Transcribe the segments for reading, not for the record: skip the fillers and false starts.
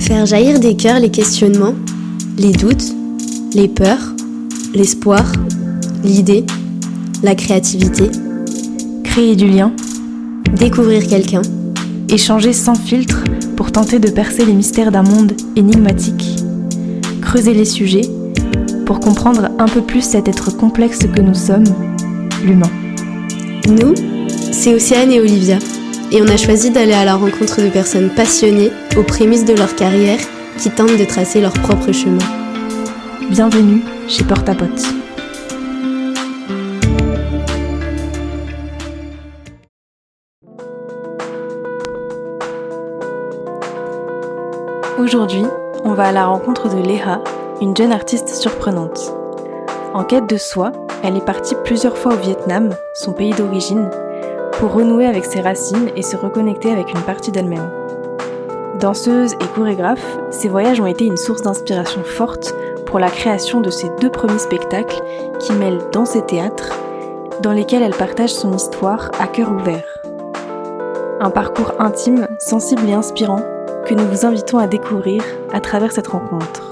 Faire jaillir des cœurs les questionnements, les doutes, les peurs, l'espoir, l'idée, la créativité. Créer du lien, Découvrir quelqu'un. échanger sans filtre pour tenter de percer les mystères d'un monde énigmatique. Creuser les sujets pour comprendre un peu plus cet être complexe que nous sommes, l'humain. Nous, c'est Océane et Olivia. Et on a choisi d'aller à la rencontre de personnes passionnées aux prémices de leur carrière qui tentent de tracer leur propre chemin. Bienvenue chez Porte à Pote. Aujourd'hui, on va à la rencontre de Léa, une jeune artiste surprenante. En quête de soi, elle est partie plusieurs fois au Vietnam, son pays d'origine, pour renouer avec ses racines et se reconnecter avec une partie d'elle-même. Danseuse et chorégraphe, ces voyages ont été une source d'inspiration forte pour la création de ses 2 premiers spectacles qui mêlent danse et théâtre, dans lesquels elle partage son histoire à cœur ouvert. Un parcours intime, sensible et inspirant que nous vous invitons à découvrir à travers cette rencontre.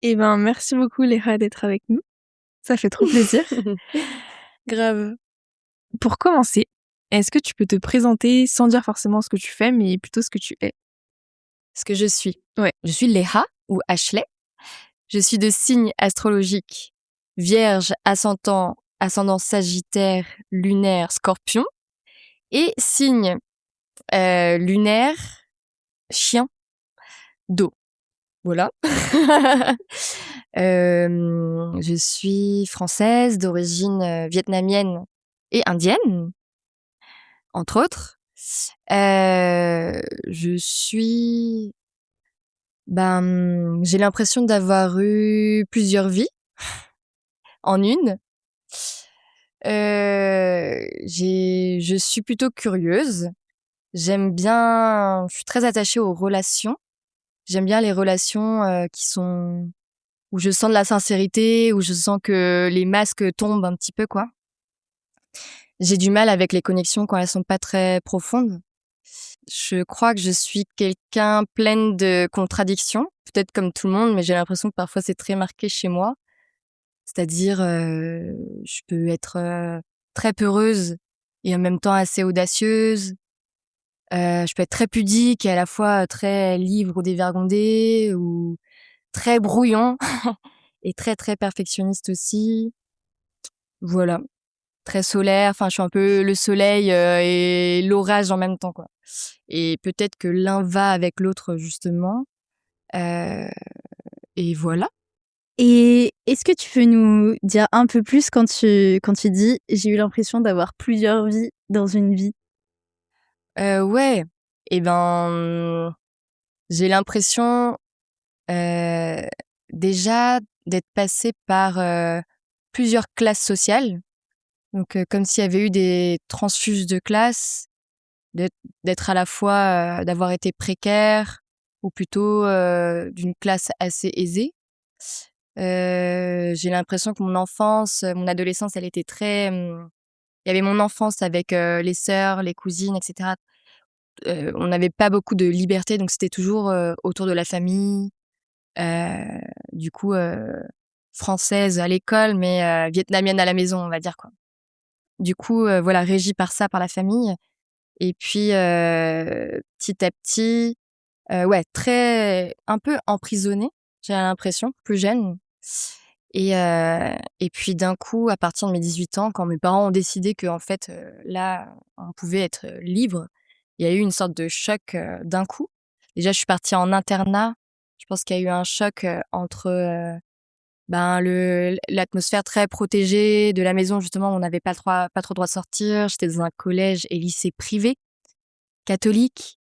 Merci beaucoup Léa d'être avec nous. Ça fait trop plaisir. Grave. Pour commencer, est-ce que tu peux te présenter sans dire forcément ce que tu fais, mais plutôt ce que tu es? Ce que je suis. Ouais. Je suis Léa ou Ashley. Je suis de signe astrologique Vierge, ascendant Sagittaire, lunaire, Scorpion et signe lunaire, Chien, d'eau. Voilà. Je suis française d'origine vietnamienne et indienne, entre autres. J'ai l'impression d'avoir eu plusieurs vies en une. Je suis plutôt curieuse. Je suis très attachée aux relations. J'aime bien les relations où je sens de la sincérité, où je sens que les masques tombent un petit peu, quoi. J'ai du mal avec les connexions quand elles sont pas très profondes. Je crois que je suis quelqu'un pleine de contradictions, peut-être comme tout le monde, mais j'ai l'impression que parfois c'est très marqué chez moi. C'est-à-dire, je peux être très peureuse et en même temps assez audacieuse. Je peux être très pudique et à la fois très libre ou dévergondée ou très brouillon et très, très perfectionniste aussi. Voilà. Très solaire. Enfin, je suis un peu le soleil et l'orage en même temps, quoi. Et peut-être que l'un va avec l'autre, justement. Et voilà. Et est-ce que tu peux nous dire un peu plus quand tu dis « j'ai eu l'impression d'avoir plusieurs vies dans une vie ». Ouais. J'ai l'impression déjà d'être passée par plusieurs classes sociales. Donc comme s'il y avait eu des transfuges de classe, d'être à la fois d'avoir été précaire ou plutôt d'une classe assez aisée. J'ai l'impression que mon enfance, mon adolescence, elle était très il y avait mon enfance avec les sœurs, les cousines, etc. On n'avait pas beaucoup de liberté, donc c'était toujours autour de la famille. Du coup, française à l'école, mais vietnamienne à la maison, on va dire, quoi. Du coup, voilà, régie par ça, par la famille. Et puis, petit à petit, ouais, un peu emprisonnée, j'ai l'impression, plus jeune. Et puis d'un coup, à partir de mes 18 ans, quand mes parents ont décidé qu'en fait, là, on pouvait être libre, il y a eu une sorte de choc d'un coup. Déjà, je suis partie en internat. Je pense qu'il y a eu un choc entre l'atmosphère très protégée de la maison, justement, où on n'avait pas trop le droit de sortir. J'étais dans un collège et lycée privé, catholique,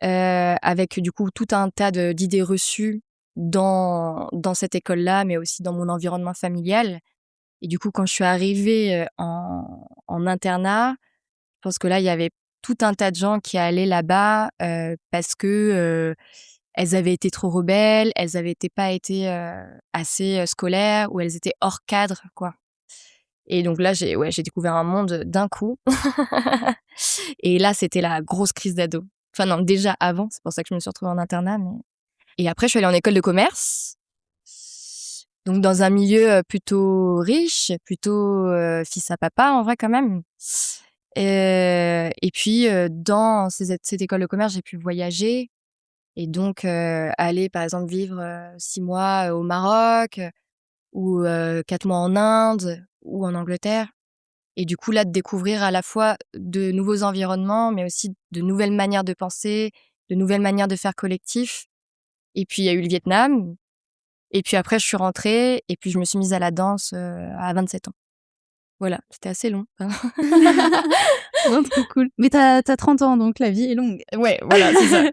avec du coup tout un tas d'idées reçues dans cette école-là, mais aussi dans mon environnement familial. Et du coup, quand je suis arrivée en internat, je pense que là, il y avait tout un tas de gens qui allaient là-bas parce que elles avaient été trop rebelles, elles avaient pas été assez scolaires, ou elles étaient hors cadre, quoi. Et donc là, j'ai découvert un monde d'un coup. Et là, c'était la grosse crise d'ado. Enfin non, déjà avant, c'est pour ça que je me suis retrouvée en internat. Mais... Et après, je suis allée en école de commerce. Donc dans un milieu plutôt riche, plutôt fils à papa en vrai quand même. Et puis dans cette école de commerce, j'ai pu voyager et donc aller par exemple vivre 6 mois au Maroc ou 4 mois en Inde ou en Angleterre. Et du coup là de découvrir à la fois de nouveaux environnements, mais aussi de nouvelles manières de penser, de nouvelles manières de faire collectif. Et puis il y a eu le Vietnam. Et puis après, je suis rentrée et puis je me suis mise à la danse à 27 ans. Voilà, c'était assez long. Non, trop cool. Mais t'as 30 ans, donc la vie est longue. Ouais, voilà, c'est ça.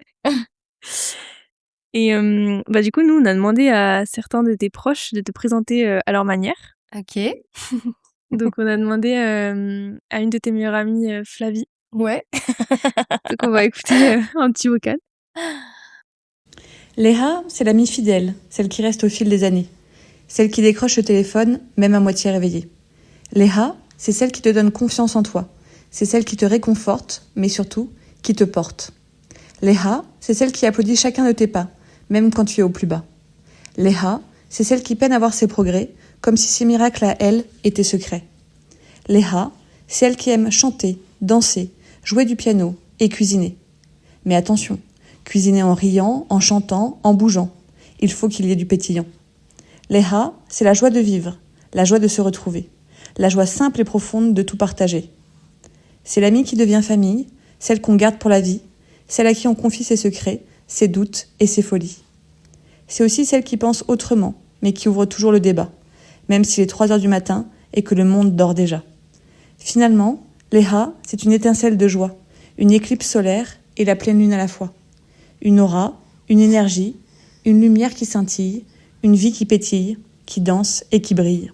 Et du coup, nous, on a demandé à certains de tes proches de te présenter à leur manière. Ok. Donc, on a demandé à une de tes meilleures amies, Flavie. Ouais. Donc, on va écouter un petit vocal. Léa, c'est l'amie fidèle, celle qui reste au fil des années. Celle qui décroche le téléphone, même à moitié réveillée. Léa, c'est celle qui te donne confiance en toi. C'est celle qui te réconforte, mais surtout, qui te porte. Léa, c'est celle qui applaudit chacun de tes pas, même quand tu es au plus bas. Léa, c'est celle qui peine à voir ses progrès, comme si ses miracles à elle étaient secrets. Léa, c'est elle qui aime chanter, danser, jouer du piano et cuisiner. Mais attention, cuisiner en riant, en chantant, en bougeant. Il faut qu'il y ait du pétillant. Léa, c'est la joie de vivre, la joie de se retrouver, la joie simple et profonde de tout partager. C'est l'amie qui devient famille, celle qu'on garde pour la vie, celle à qui on confie ses secrets, ses doutes et ses folies. C'est aussi celle qui pense autrement, mais qui ouvre toujours le débat, même s'il est 3h du matin et que le monde dort déjà. Finalement, Léa, c'est une étincelle de joie, une éclipse solaire et la pleine lune à la fois. Une aura, une énergie, une lumière qui scintille, une vie qui pétille, qui danse et qui brille.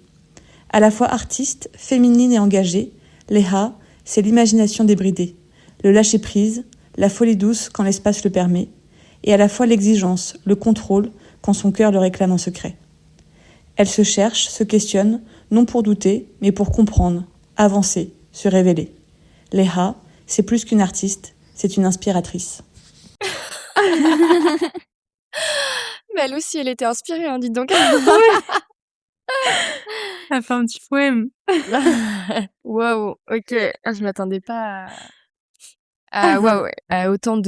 À la fois artiste, féminine et engagée, Léa, c'est l'imagination débridée, le lâcher-prise, la folie douce quand l'espace le permet, et à la fois l'exigence, le contrôle quand son cœur le réclame en secret. Elle se cherche, se questionne, non pour douter, mais pour comprendre, avancer, se révéler. Léa, c'est plus qu'une artiste, c'est une inspiratrice. Mais elle aussi, elle était inspirée, hein, dites donc. Elle a fait un petit poème. Waouh, ok. Ah, je m'attendais pas à autant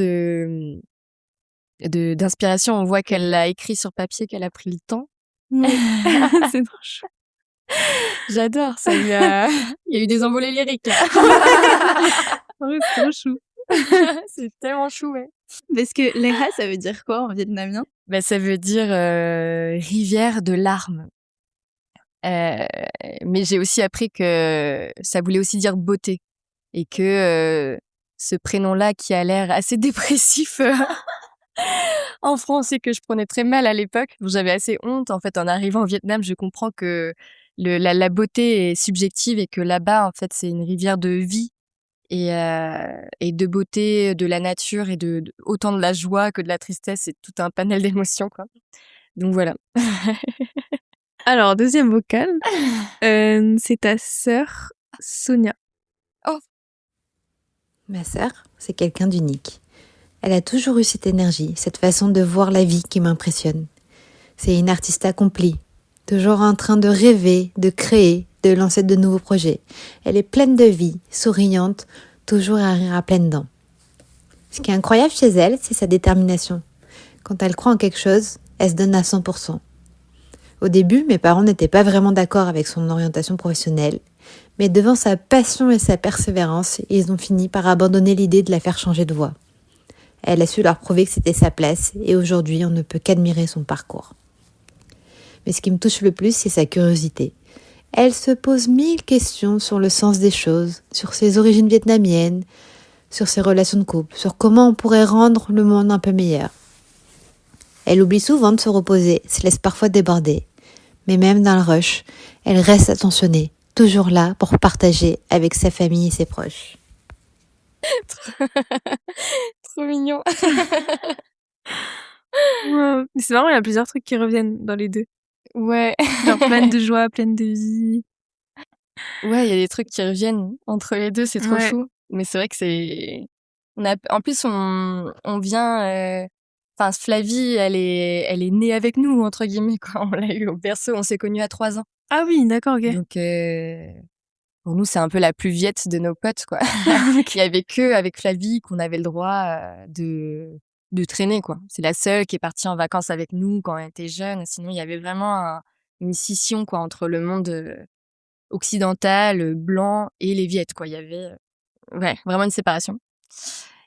d'inspiration. On voit qu'elle l'a écrit sur papier, qu'elle a pris le temps. C'est trop chou. J'adore, ça lui a... Il y a eu des envolées lyriques, là. Ouais, c'est trop chou. C'est tellement chou, ouais. Parce que Léa, ça veut dire quoi en vietnamien? Ça veut dire rivière de larmes. Mais j'ai aussi appris que ça voulait aussi dire beauté. Et que ce prénom-là, qui a l'air assez dépressif en français, que je prenais très mal à l'époque, dont j'avais assez honte. En fait, en arrivant au Vietnam, je comprends que la beauté est subjective et que là-bas, en fait, c'est une rivière de vie et de beauté, de la nature et de autant de la joie que de la tristesse. C'est tout un panel d'émotions, quoi. Donc voilà. Alors, deuxième vocal, c'est ta sœur Sonia. Ma sœur, c'est quelqu'un d'unique. Elle a toujours eu cette énergie, cette façon de voir la vie qui m'impressionne. C'est une artiste accomplie, toujours en train de rêver, de créer, de lancer de nouveaux projets. Elle est pleine de vie, souriante, toujours à rire à pleines dents. Ce qui est incroyable chez elle, c'est sa détermination. Quand elle croit en quelque chose, elle se donne à 100%. Au début, mes parents n'étaient pas vraiment d'accord avec son orientation professionnelle, mais devant sa passion et sa persévérance, ils ont fini par abandonner l'idée de la faire changer de voie. Elle a su leur prouver que c'était sa place et aujourd'hui, on ne peut qu'admirer son parcours. Mais ce qui me touche le plus, c'est sa curiosité. Elle se pose 1000 questions sur le sens des choses, sur ses origines vietnamiennes, sur ses relations de couple, sur comment on pourrait rendre le monde un peu meilleur. Elle oublie souvent de se reposer, se laisse parfois déborder. Mais même dans le rush, elle reste attentionnée, toujours là pour partager avec sa famille et ses proches. Trop mignon. Wow. Mais c'est marrant, il y a plusieurs trucs qui reviennent dans les deux. Ouais. Genre pleine de joie, pleine de vie. Ouais, il y a des trucs qui reviennent entre les deux, c'est trop Ouais. fou. Mais c'est vrai que c'est En plus, on vient. Enfin, Flavie, elle est née avec nous entre guillemets quoi. On l'a eu au berceau. On s'est connus à 3 ans. Ah oui, d'accord, ok. Donc pour nous, c'est un peu la plus vieille de nos potes quoi. Il y avait que avec Flavie qu'on avait le droit de traîner quoi. C'est la seule qui est partie en vacances avec nous quand on était jeunes. Sinon, il y avait vraiment une scission quoi entre le monde occidental, blanc et les Viettes quoi. Il y avait ouais, vraiment une séparation.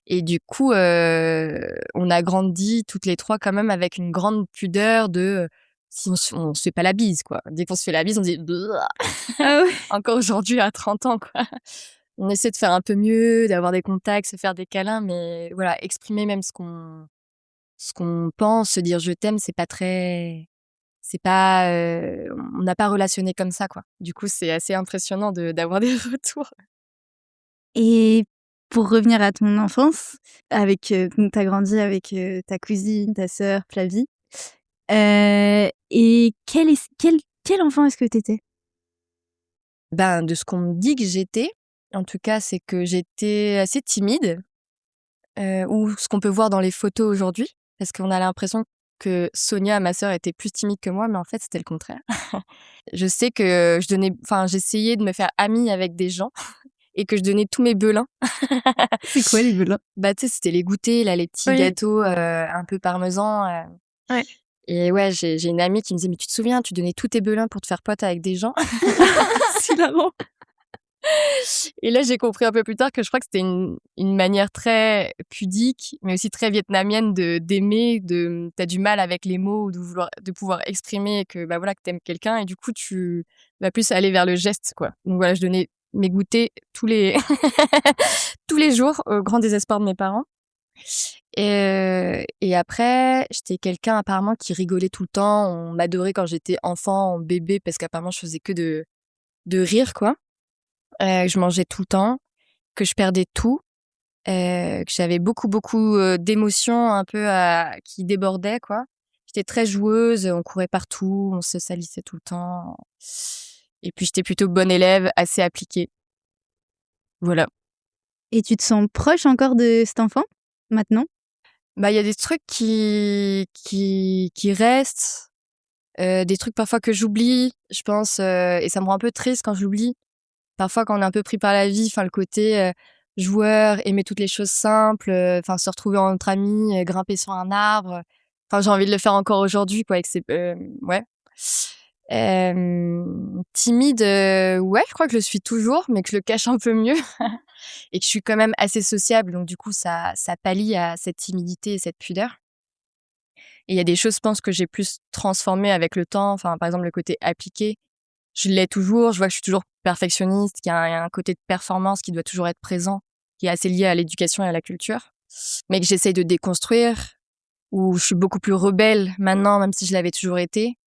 Et du coup, on a grandi toutes les trois quand même avec une grande pudeur de si on se fait pas la bise quoi. Dès qu'on se fait la bise, on dit Bleh Ah ouais. encore aujourd'hui à 30 ans quoi. On essaie de faire un peu mieux, d'avoir des contacts, se faire des câlins, mais voilà, exprimer même ce qu'on pense, se dire je t'aime, c'est pas on n'a pas relationné comme ça quoi. Du coup, c'est assez impressionnant d'avoir des retours. Et pour revenir à ton enfance, avec donc tu as grandi avec ta cousine, ta sœur, Flavie. Et quel enfant est-ce que tu étais? Ben, de ce qu'on me dit que j'étais, en tout cas, c'est que j'étais assez timide, ou ce qu'on peut voir dans les photos aujourd'hui, parce qu'on a l'impression que Sonia, ma sœur, était plus timide que moi, mais en fait, c'était le contraire. Je sais que j'essayais de me faire amie avec des gens et que je donnais tous mes belins. C'est quoi les belins? Bah, tu sais, c'était les goûters, là, les petits Oui. gâteaux un peu parmesan. Ouais. Et ouais, j'ai une amie qui me disait, mais tu te souviens, tu donnais tous tes belins pour te faire pote avec des gens. C'est marrant. Et là, j'ai compris un peu plus tard que je crois que c'était une manière très pudique, mais aussi très vietnamienne d'aimer, t'as du mal avec les mots ou de pouvoir exprimer que, bah voilà, que t'aimes quelqu'un et du coup, tu vas plus aller vers le geste, quoi. Donc voilà, je donnais mes goûters tous les, tous les jours au grand désespoir de mes parents. Et après, j'étais quelqu'un apparemment qui rigolait tout le temps. On m'adorait quand j'étais enfant, bébé, parce qu'apparemment, je faisais que de rire, quoi. Que je mangeais tout le temps, que je perdais tout, que j'avais beaucoup d'émotions un peu qui débordaient quoi. J'étais très joueuse, on courait partout, on se salissait tout le temps. Et puis j'étais plutôt bonne élève, assez appliquée. Voilà. Et tu te sens proche encore de cet enfant maintenant? Bah il y a des trucs qui restent, des trucs parfois que j'oublie, je pense, et ça me rend un peu triste quand j'oublie. Parfois, quand on est un peu pris par la vie, enfin le côté joueur, aimer toutes les choses simples, enfin se retrouver entre amis, grimper sur un arbre. Enfin, j'ai envie de le faire encore aujourd'hui, quoi. Avec ouais. Timide, ouais, je crois que je le suis toujours, mais que je le cache un peu mieux et que je suis quand même assez sociable, donc du coup ça pallie à cette timidité et cette pudeur. Et il y a des choses, je pense, que j'ai plus transformées avec le temps. Enfin, par exemple, le côté appliqué. Je l'ai toujours, je vois que je suis toujours perfectionniste, qu'il y a un côté de performance qui doit toujours être présent, qui est assez lié à l'éducation et à la culture, mais que j'essaye de déconstruire, où je suis beaucoup plus rebelle maintenant, même si je l'avais toujours été.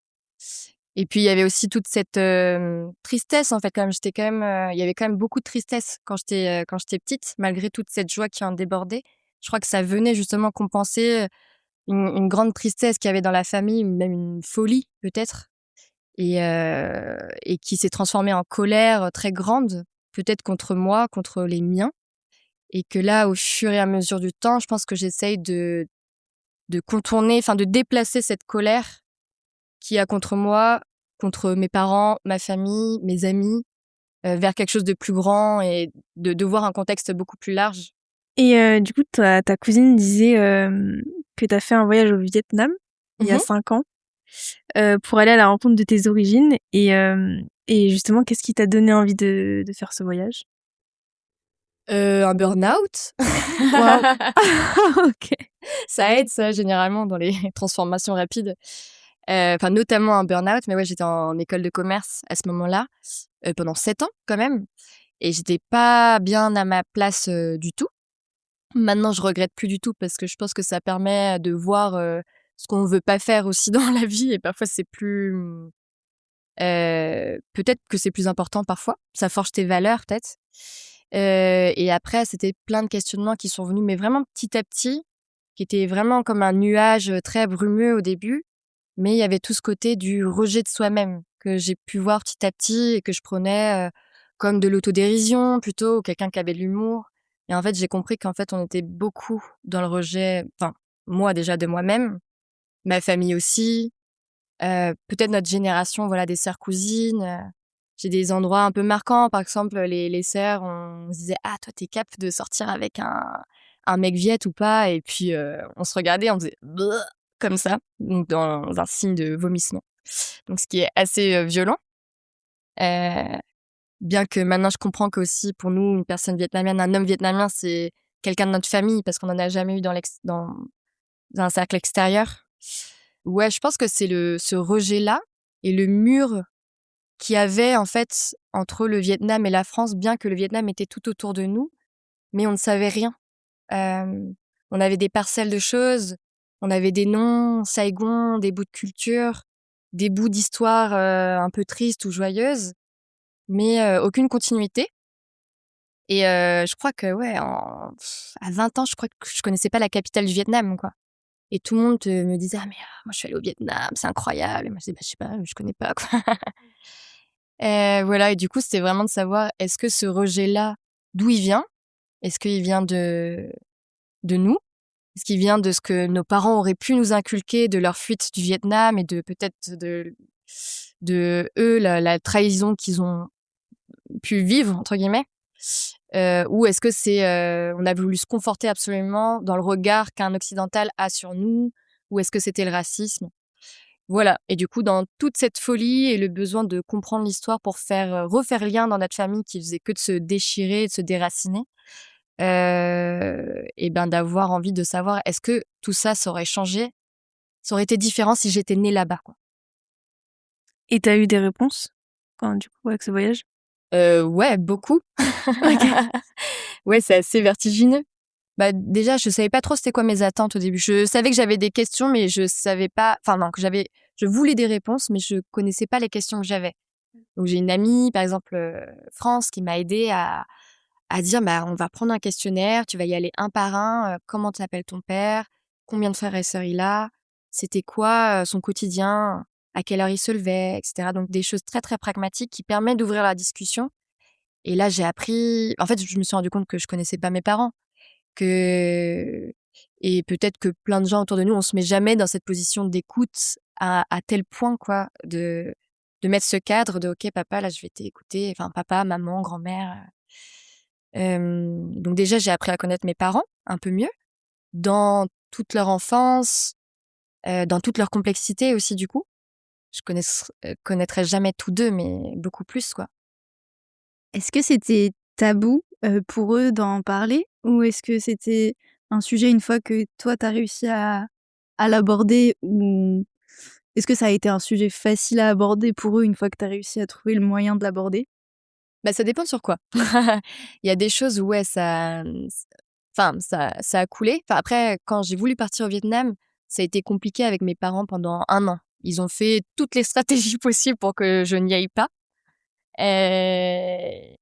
Et puis il y avait aussi toute cette tristesse en fait, quand même, il y avait quand même beaucoup de tristesse quand j'étais petite, malgré toute cette joie qui en débordait. Je crois que ça venait justement compenser une grande tristesse qu'il y avait dans la famille, même une folie peut-être. Et qui s'est transformée en colère très grande, peut-être contre moi, contre les miens. Et que là, au fur et à mesure du temps, je pense que j'essaye de contourner, enfin de déplacer cette colère qu'il y a contre moi, contre mes parents, ma famille, mes amis, vers quelque chose de plus grand et de voir un contexte beaucoup plus large. Et du coup, ta cousine disait que t'as fait un voyage au Vietnam il y a 5 ans pour aller à la rencontre de tes origines. Et justement, qu'est-ce qui t'a donné envie de faire ce voyage? Un burn-out. Waouh. Ok. Ça aide, ça, généralement, dans les transformations rapides. Enfin, notamment un burn-out. Mais ouais, j'étais en école de commerce à ce moment-là, pendant 7 ans, quand même. Et j'étais pas bien à ma place du tout. Maintenant, je regrette plus du tout parce que je pense que ça permet de voir ce qu'on veut pas faire aussi dans la vie. Et parfois, c'est plus... peut-être que c'est plus important parfois. Ça forge tes valeurs, peut-être. Et après, c'était plein de questionnements qui sont venus, mais vraiment petit à petit, qui étaient vraiment comme un nuage très brumeux au début. Mais il y avait tout ce côté du rejet de soi-même que j'ai pu voir petit à petit et que je prenais comme de l'autodérision plutôt, ou quelqu'un qui avait de l'humour. Et en fait, j'ai compris qu'en fait, on était beaucoup dans le rejet, enfin, moi déjà de moi-même, ma famille aussi, peut-être notre génération, voilà, des sœurs cousines. J'ai des endroits un peu marquants, par exemple, les sœurs, on se disait « Ah, toi, t'es cap de sortir avec un mec viet ou pas ?» Et puis, on se regardait, on faisait « Bleh » comme ça, donc dans un signe de vomissement. Donc, ce qui est assez violent. Euh, Bien que maintenant, je comprends qu'aussi, pour nous, une personne vietnamienne, un homme vietnamien, c'est quelqu'un de notre famille parce qu'on n'en a jamais eu dans un cercle extérieur. Ouais, je pense que c'est ce rejet-là et le mur qu'il y avait, en fait, entre le Vietnam et la France, bien que le Vietnam était tout autour de nous, mais on ne savait rien. On avait des parcelles de choses, on avait des noms, Saigon, des bouts de culture, des bouts d'histoire un peu tristes ou joyeuses, mais aucune continuité. Et je crois que, ouais, à 20 ans, je crois que je connaissais pas la capitale du Vietnam, quoi. Et tout le monde me disait « Ah, mais moi, je suis allée au Vietnam, c'est incroyable. » Et moi, je disais « Bah, je sais pas, je connais pas, quoi. » Voilà, et du coup, c'était vraiment de savoir, est-ce que ce rejet-là, d'où il vient? Est-ce qu'il vient de nous? Est-ce qu'il vient de ce que nos parents auraient pu nous inculquer de leur fuite du Vietnam et de peut-être de eux, la trahison qu'ils ont pu vivre, entre guillemets? Ou est-ce que on a voulu se conforter absolument dans le regard qu'un occidental a sur nous? Ou est-ce que c'était le racisme? Voilà. Et du coup, dans toute cette folie et le besoin de comprendre l'histoire pour refaire lien dans notre famille qui faisait que de se déchirer, de se déraciner, et ben d'avoir envie de savoir, est-ce que tout ça, ça aurait changé? Ça aurait été différent si j'étais née là-bas, quoi. Et t'as eu des réponses du coup, avec ce voyage? Ouais, beaucoup. Ouais, c'est assez vertigineux. Bah, déjà, je savais pas trop c'était quoi mes attentes au début. Je savais que j'avais des questions, mais je savais pas, enfin non, je voulais des réponses, mais je connaissais pas les questions que j'avais. Donc j'ai une amie, par exemple, France, qui m'a aidée à dire, bah, on va prendre un questionnaire, tu vas y aller un par un, comment t'appelles ton père, combien de frères et sœurs il a, c'était quoi son quotidien, à quelle heure il se levait, etc. Donc des choses très très pragmatiques qui permettent d'ouvrir la discussion. Et là, j'ai appris, en fait, je me suis rendu compte que je connaissais pas mes parents, que et peut-être que plein de gens autour de nous, on se met jamais dans cette position d'écoute à tel point, quoi, de mettre ce cadre de ok papa, là je vais t'écouter, enfin papa, maman, grand-mère. Donc déjà j'ai appris à connaître mes parents un peu mieux dans toute leur enfance, dans toute leur complexité aussi du coup. Je connaîtrais jamais tous deux, mais beaucoup plus, quoi. Est-ce que c'était tabou pour eux d'en parler ou est-ce que c'était un sujet une fois que toi t'as réussi à l'aborder ou est-ce que ça a été un sujet facile à aborder pour eux une fois que t'as réussi à trouver le moyen de l'aborder? Bah ça dépend sur quoi. Il y a des choses où ouais ça a coulé. Enfin après quand j'ai voulu partir au Vietnam, ça a été compliqué avec mes parents pendant 1 an. Ils ont fait toutes les stratégies possibles pour que je n'y aille pas. Euh,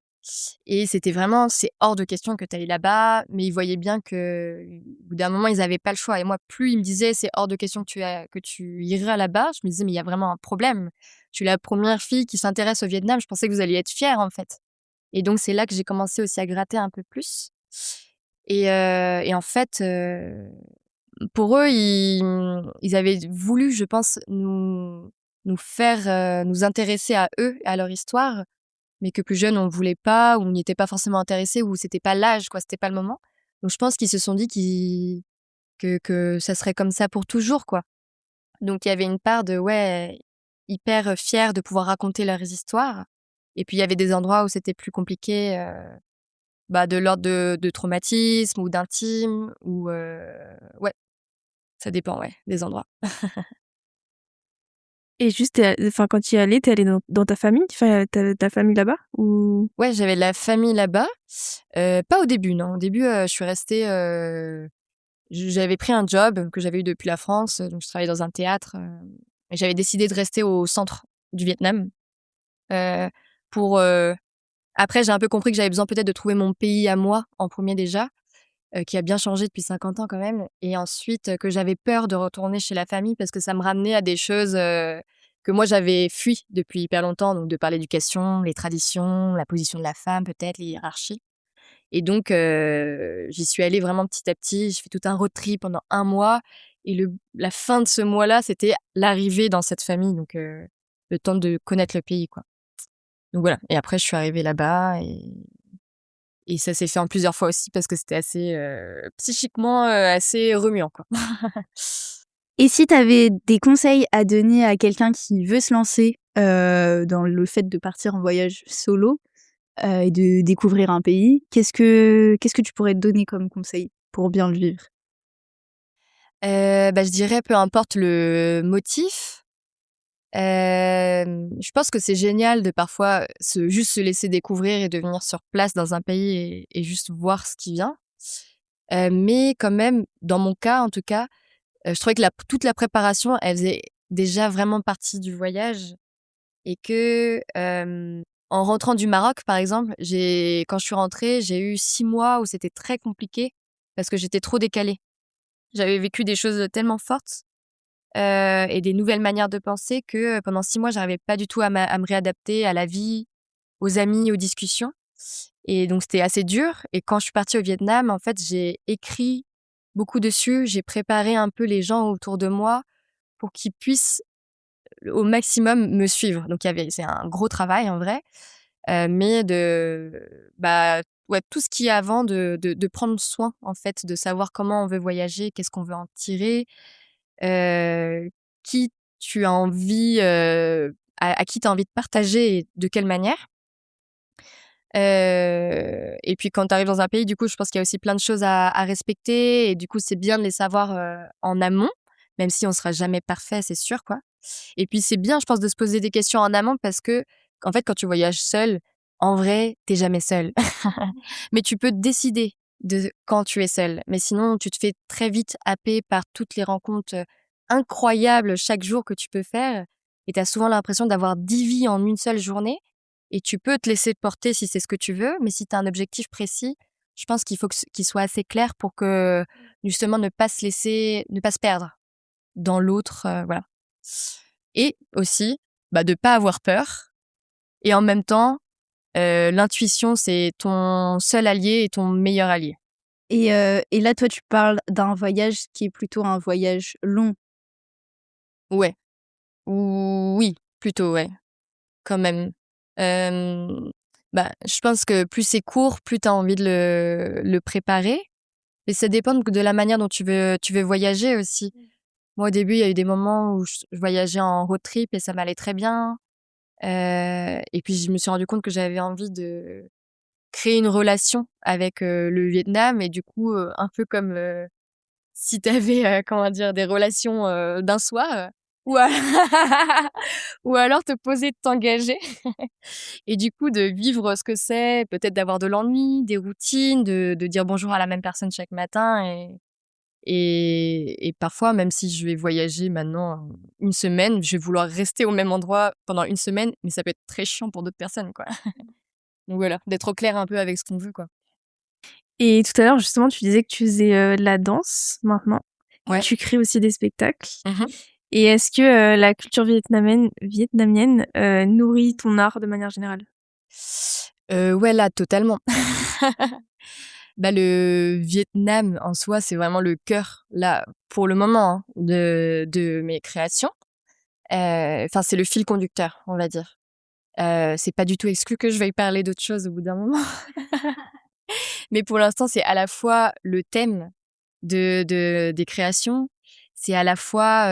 Et c'était vraiment, c'est hors de question que tu ailles là-bas, mais ils voyaient bien que, au bout d'un moment, ils n'avaient pas le choix. Et moi, plus ils me disaient, c'est hors de question que tu iras là-bas, je me disais, mais il y a vraiment un problème. Je suis la première fille qui s'intéresse au Vietnam, je pensais que vous alliez être fiers, en fait. Et donc, c'est là que j'ai commencé aussi à gratter un peu plus. Et en fait, pour eux, ils avaient voulu, je pense, nous faire nous intéresser à eux, à leur histoire, mais que plus jeune on voulait pas, ou on n'y était pas forcément intéressé, ou c'était pas l'âge, quoi, c'était pas le moment. Donc je pense qu'ils se sont dit que ça serait comme ça pour toujours, quoi. Donc il y avait une part de ouais, hyper fière de pouvoir raconter leurs histoires. Et puis il y avait des endroits où c'était plus compliqué, bah de l'ordre de traumatisme ou d'intime, ou ouais, ça dépend, ouais, des endroits. Et juste, quand tu y es allée, t'es allée dans ta famille? Enfin, t'as ta famille là-bas? Ou... Ouais, j'avais de la famille là-bas. Pas au début, non. Au début, je suis restée. J'avais pris un job que j'avais eu depuis la France, donc je travaillais dans un théâtre. Et j'avais décidé de rester au centre du Vietnam. Euh, pour Après, j'ai un peu compris que j'avais besoin peut-être de trouver mon pays à moi en premier déjà, qui a bien changé depuis 50 ans quand même. Et ensuite, que j'avais peur de retourner chez la famille parce que ça me ramenait à des choses que moi j'avais fui depuis hyper longtemps, donc de par l'éducation, les traditions, la position de la femme peut-être, les hiérarchies. Et donc, j'y suis allée vraiment petit à petit. J'ai fait tout un road trip pendant 1 mois. Et la fin de ce mois-là, c'était l'arrivée dans cette famille. Donc, le temps de connaître le pays, quoi. Donc voilà. Et après, je suis arrivée là-bas et ça s'est fait en plusieurs fois aussi parce que c'était assez, psychiquement, assez remuant, quoi. Et si tu avais des conseils à donner à quelqu'un qui veut se lancer dans le fait de partir en voyage solo et de découvrir un pays, qu'est-ce que tu pourrais te donner comme conseil pour bien le vivre? Je dirais peu importe le motif, je pense que c'est génial de parfois juste se laisser découvrir et de venir sur place dans un pays et juste voir ce qui vient. Mais quand même, dans mon cas en tout cas, je trouvais que toute la préparation, elle faisait déjà vraiment partie du voyage et que, en rentrant du Maroc, par exemple, quand je suis rentrée, j'ai eu 6 mois où c'était très compliqué parce que j'étais trop décalée. J'avais vécu des choses tellement fortes, et des nouvelles manières de penser que, pendant 6 mois, j'arrivais pas du tout à me réadapter à la vie, aux amis, aux discussions et donc c'était assez dur et quand je suis partie au Vietnam, en fait, j'ai écrit beaucoup dessus. J'ai préparé un peu les gens autour de moi pour qu'ils puissent au maximum me suivre. Donc c'est un gros travail en vrai, mais ouais, tout ce qui est avant de prendre soin en fait, de savoir comment on veut voyager, qu'est-ce qu'on veut en tirer, qui tu as envie, à qui tu as envie de partager et de quelle manière. Et puis quand tu arrives dans un pays, du coup, je pense qu'il y a aussi plein de choses à respecter et du coup, c'est bien de les savoir en amont, même si on sera jamais parfait, c'est sûr, quoi. Et puis c'est bien, je pense, de se poser des questions en amont parce que, en fait, quand tu voyages seul, en vrai, t'es jamais seul. Mais tu peux décider de quand tu es seul. Mais sinon, tu te fais très vite happer par toutes les rencontres incroyables chaque jour que tu peux faire et t'as souvent l'impression d'avoir 10 vies en une seule journée. Et tu peux te laisser porter si c'est ce que tu veux, mais si tu as un objectif précis, je pense qu'il faut qu'il soit assez clair pour que, justement, ne pas se perdre dans l'autre, voilà. Et aussi, de pas avoir peur et en même temps, l'intuition, c'est ton seul allié et ton meilleur allié. Et là, toi, tu parles d'un voyage qui est plutôt un voyage long. Ouais. Oui, plutôt, ouais, quand même. Je pense que plus c'est court, plus tu as envie de le préparer. Et ça dépend de la manière dont tu veux voyager aussi. Moi, au début, il y a eu des moments où je voyageais en road trip et ça m'allait très bien. Et puis, je me suis rendu compte que j'avais envie de créer une relation avec le Vietnam. Et du coup, un peu comme si tu avais, comment dire, des relations d'un soir. Ou, ou alors te poser de t'engager. Et du coup, de vivre ce que c'est, peut-être d'avoir de l'ennui, des routines, de dire bonjour à la même personne chaque matin. Et parfois, même si je vais voyager maintenant 1 semaine, je vais vouloir rester au même endroit pendant 1 semaine, mais ça peut être très chiant pour d'autres personnes, quoi. Donc voilà, d'être au clair un peu avec ce qu'on veut, quoi. Et tout à l'heure, justement, tu disais que tu faisais de la danse maintenant. Ouais. Tu crées aussi des spectacles. Mmh. Et est-ce que la culture vietnamienne nourrit ton art de manière générale? Ouais, là, totalement. Le Vietnam, en soi, c'est vraiment le cœur, là, pour le moment, hein, de mes créations. Enfin, c'est le fil conducteur, on va dire. C'est pas du tout exclu que je veuille parler d'autre chose au bout d'un moment. Mais pour l'instant, c'est à la fois le thème des créations, c'est à la fois,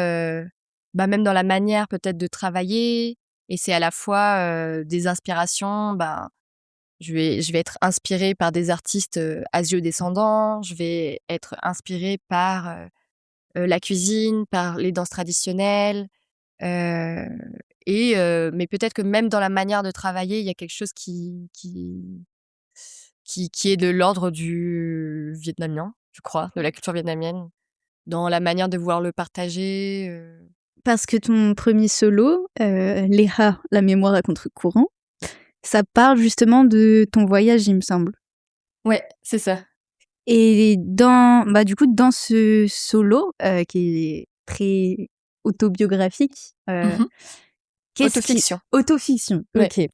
même dans la manière peut-être de travailler et c'est à la fois, des inspirations, je vais être inspirée par des artistes, asio-descendants, je vais être inspirée par, la cuisine, par les danses traditionnelles, heu mais peut-être que même dans la manière de travailler, il y a quelque chose qui est de l'ordre du vietnamien, je crois, de la culture vietnamienne, dans la manière de vouloir le partager. Parce que ton premier solo, Léa, la mémoire à contre-courant, ça parle justement de ton voyage, il me semble. Ouais, c'est ça. Et du coup, dans ce solo, qui est très autobiographique, Mmh. Autofiction. Autofiction, Ouais. OK.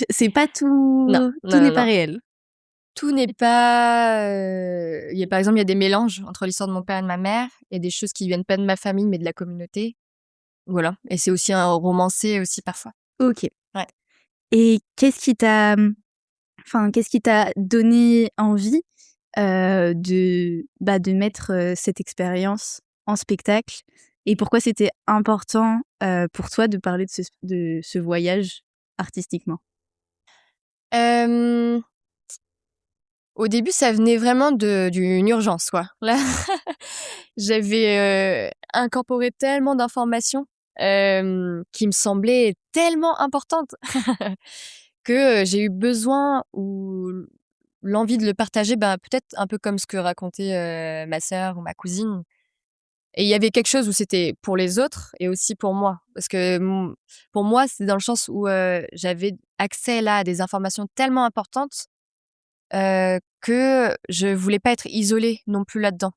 C'est pas tout Non, tout non, n'est non, pas non. réel. tout n'est pas. Par exemple, il y a des mélanges entre l'histoire de mon père et de ma mère. Il y a des choses qui viennent pas de ma famille, mais de la communauté. Voilà. Et c'est aussi un romancé aussi parfois. Ok. Ouais. Et qu'est-ce qui t'a donné envie de mettre cette expérience en spectacle et pourquoi c'était important pour toi de parler de ce voyage artistiquement? Euh, Au début, ça venait vraiment d'une urgence, quoi. Là, j'avais incorporé tellement d'informations qui me semblaient tellement importantes que j'ai eu besoin ou l'envie de le partager, peut-être un peu comme ce que racontait ma sœur ou ma cousine. Et il y avait quelque chose où c'était pour les autres et aussi pour moi. Parce que pour moi, c'est dans le sens où j'avais accès là à des informations tellement importantes que je voulais pas être isolée non plus là-dedans.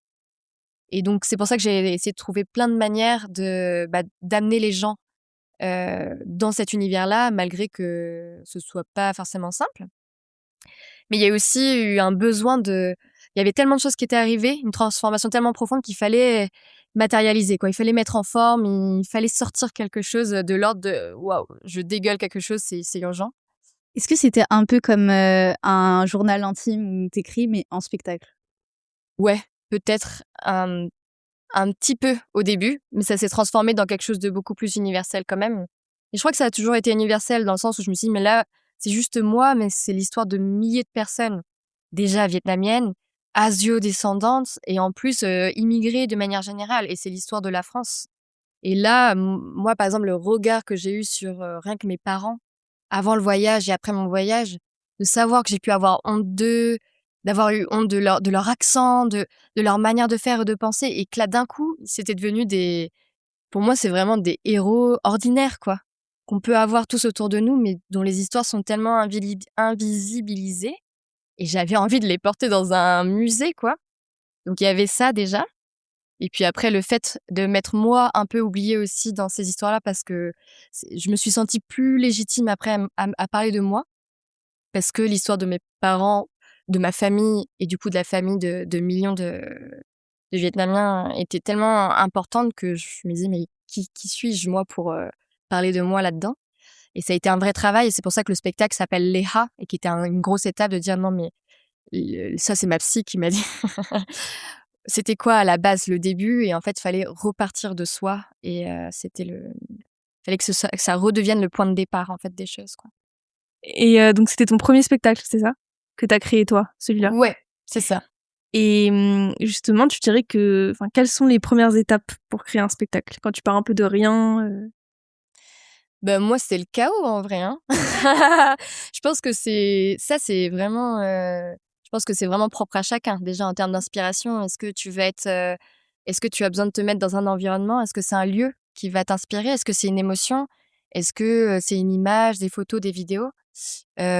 Et donc, c'est pour ça que j'ai essayé de trouver plein de manières d'amener les gens dans cet univers-là, malgré que ce soit pas forcément simple. Mais il y a aussi eu un besoin il y avait tellement de choses qui étaient arrivées, une transformation tellement profonde qu'il fallait matérialiser, quoi. Il fallait mettre en forme, il fallait sortir quelque chose de l'ordre de waouh, je dégueule quelque chose, c'est urgent. Est-ce que c'était un peu comme un journal intime où t'écris mais en spectacle? Ouais, peut-être un petit peu au début, mais ça s'est transformé dans quelque chose de beaucoup plus universel quand même. Et je crois que ça a toujours été universel dans le sens où je me suis dit, mais là, c'est juste moi, mais c'est l'histoire de milliers de personnes, déjà vietnamiennes, asio-descendantes, et en plus immigrées de manière générale. Et c'est l'histoire de la France. Et là, moi, par exemple, le regard que j'ai eu sur rien que mes parents, avant le voyage et après mon voyage, de savoir que j'ai pu avoir honte d'eux, d'avoir eu honte de leur accent, de leur manière de faire et de penser, et que là, d'un coup, c'était devenu pour moi, c'est vraiment des héros ordinaires, quoi, qu'on peut avoir tous autour de nous, mais dont les histoires sont tellement invisibilisées, et j'avais envie de les porter dans un musée, quoi. Donc il y avait ça déjà. Et puis après, le fait de m'être moi un peu oubliée aussi dans ces histoires-là, parce que je me suis sentie plus légitime après à parler de moi, parce que l'histoire de mes parents, de ma famille et du coup de la famille de millions de Vietnamiens était tellement importante que je me disais, mais qui suis-je moi pour parler de moi là-dedans? Et ça a été un vrai travail, et c'est pour ça que le spectacle s'appelle Leha, et qui était une grosse étape de dire non, mais ça c'est ma psy qui m'a dit. C'était quoi à la base le début, et en fait fallait repartir de soi, et fallait que ça redevienne le point de départ en fait des choses, quoi. Et donc c'était ton premier spectacle, c'est ça? Que t'as créé toi, celui-là? Ouais, c'est ça. Et justement, tu dirais quelles sont les premières étapes pour créer un spectacle? Quand tu pars un peu de rien Moi c'est le chaos en vrai, hein. Je pense que c'est vraiment je pense que c'est vraiment propre à chacun. Déjà en termes d'inspiration, est-ce que tu as besoin de te mettre dans un environnement? Est-ce que c'est un lieu qui va t'inspirer? Est-ce que c'est une émotion? Est-ce que c'est une image, des photos, des vidéos?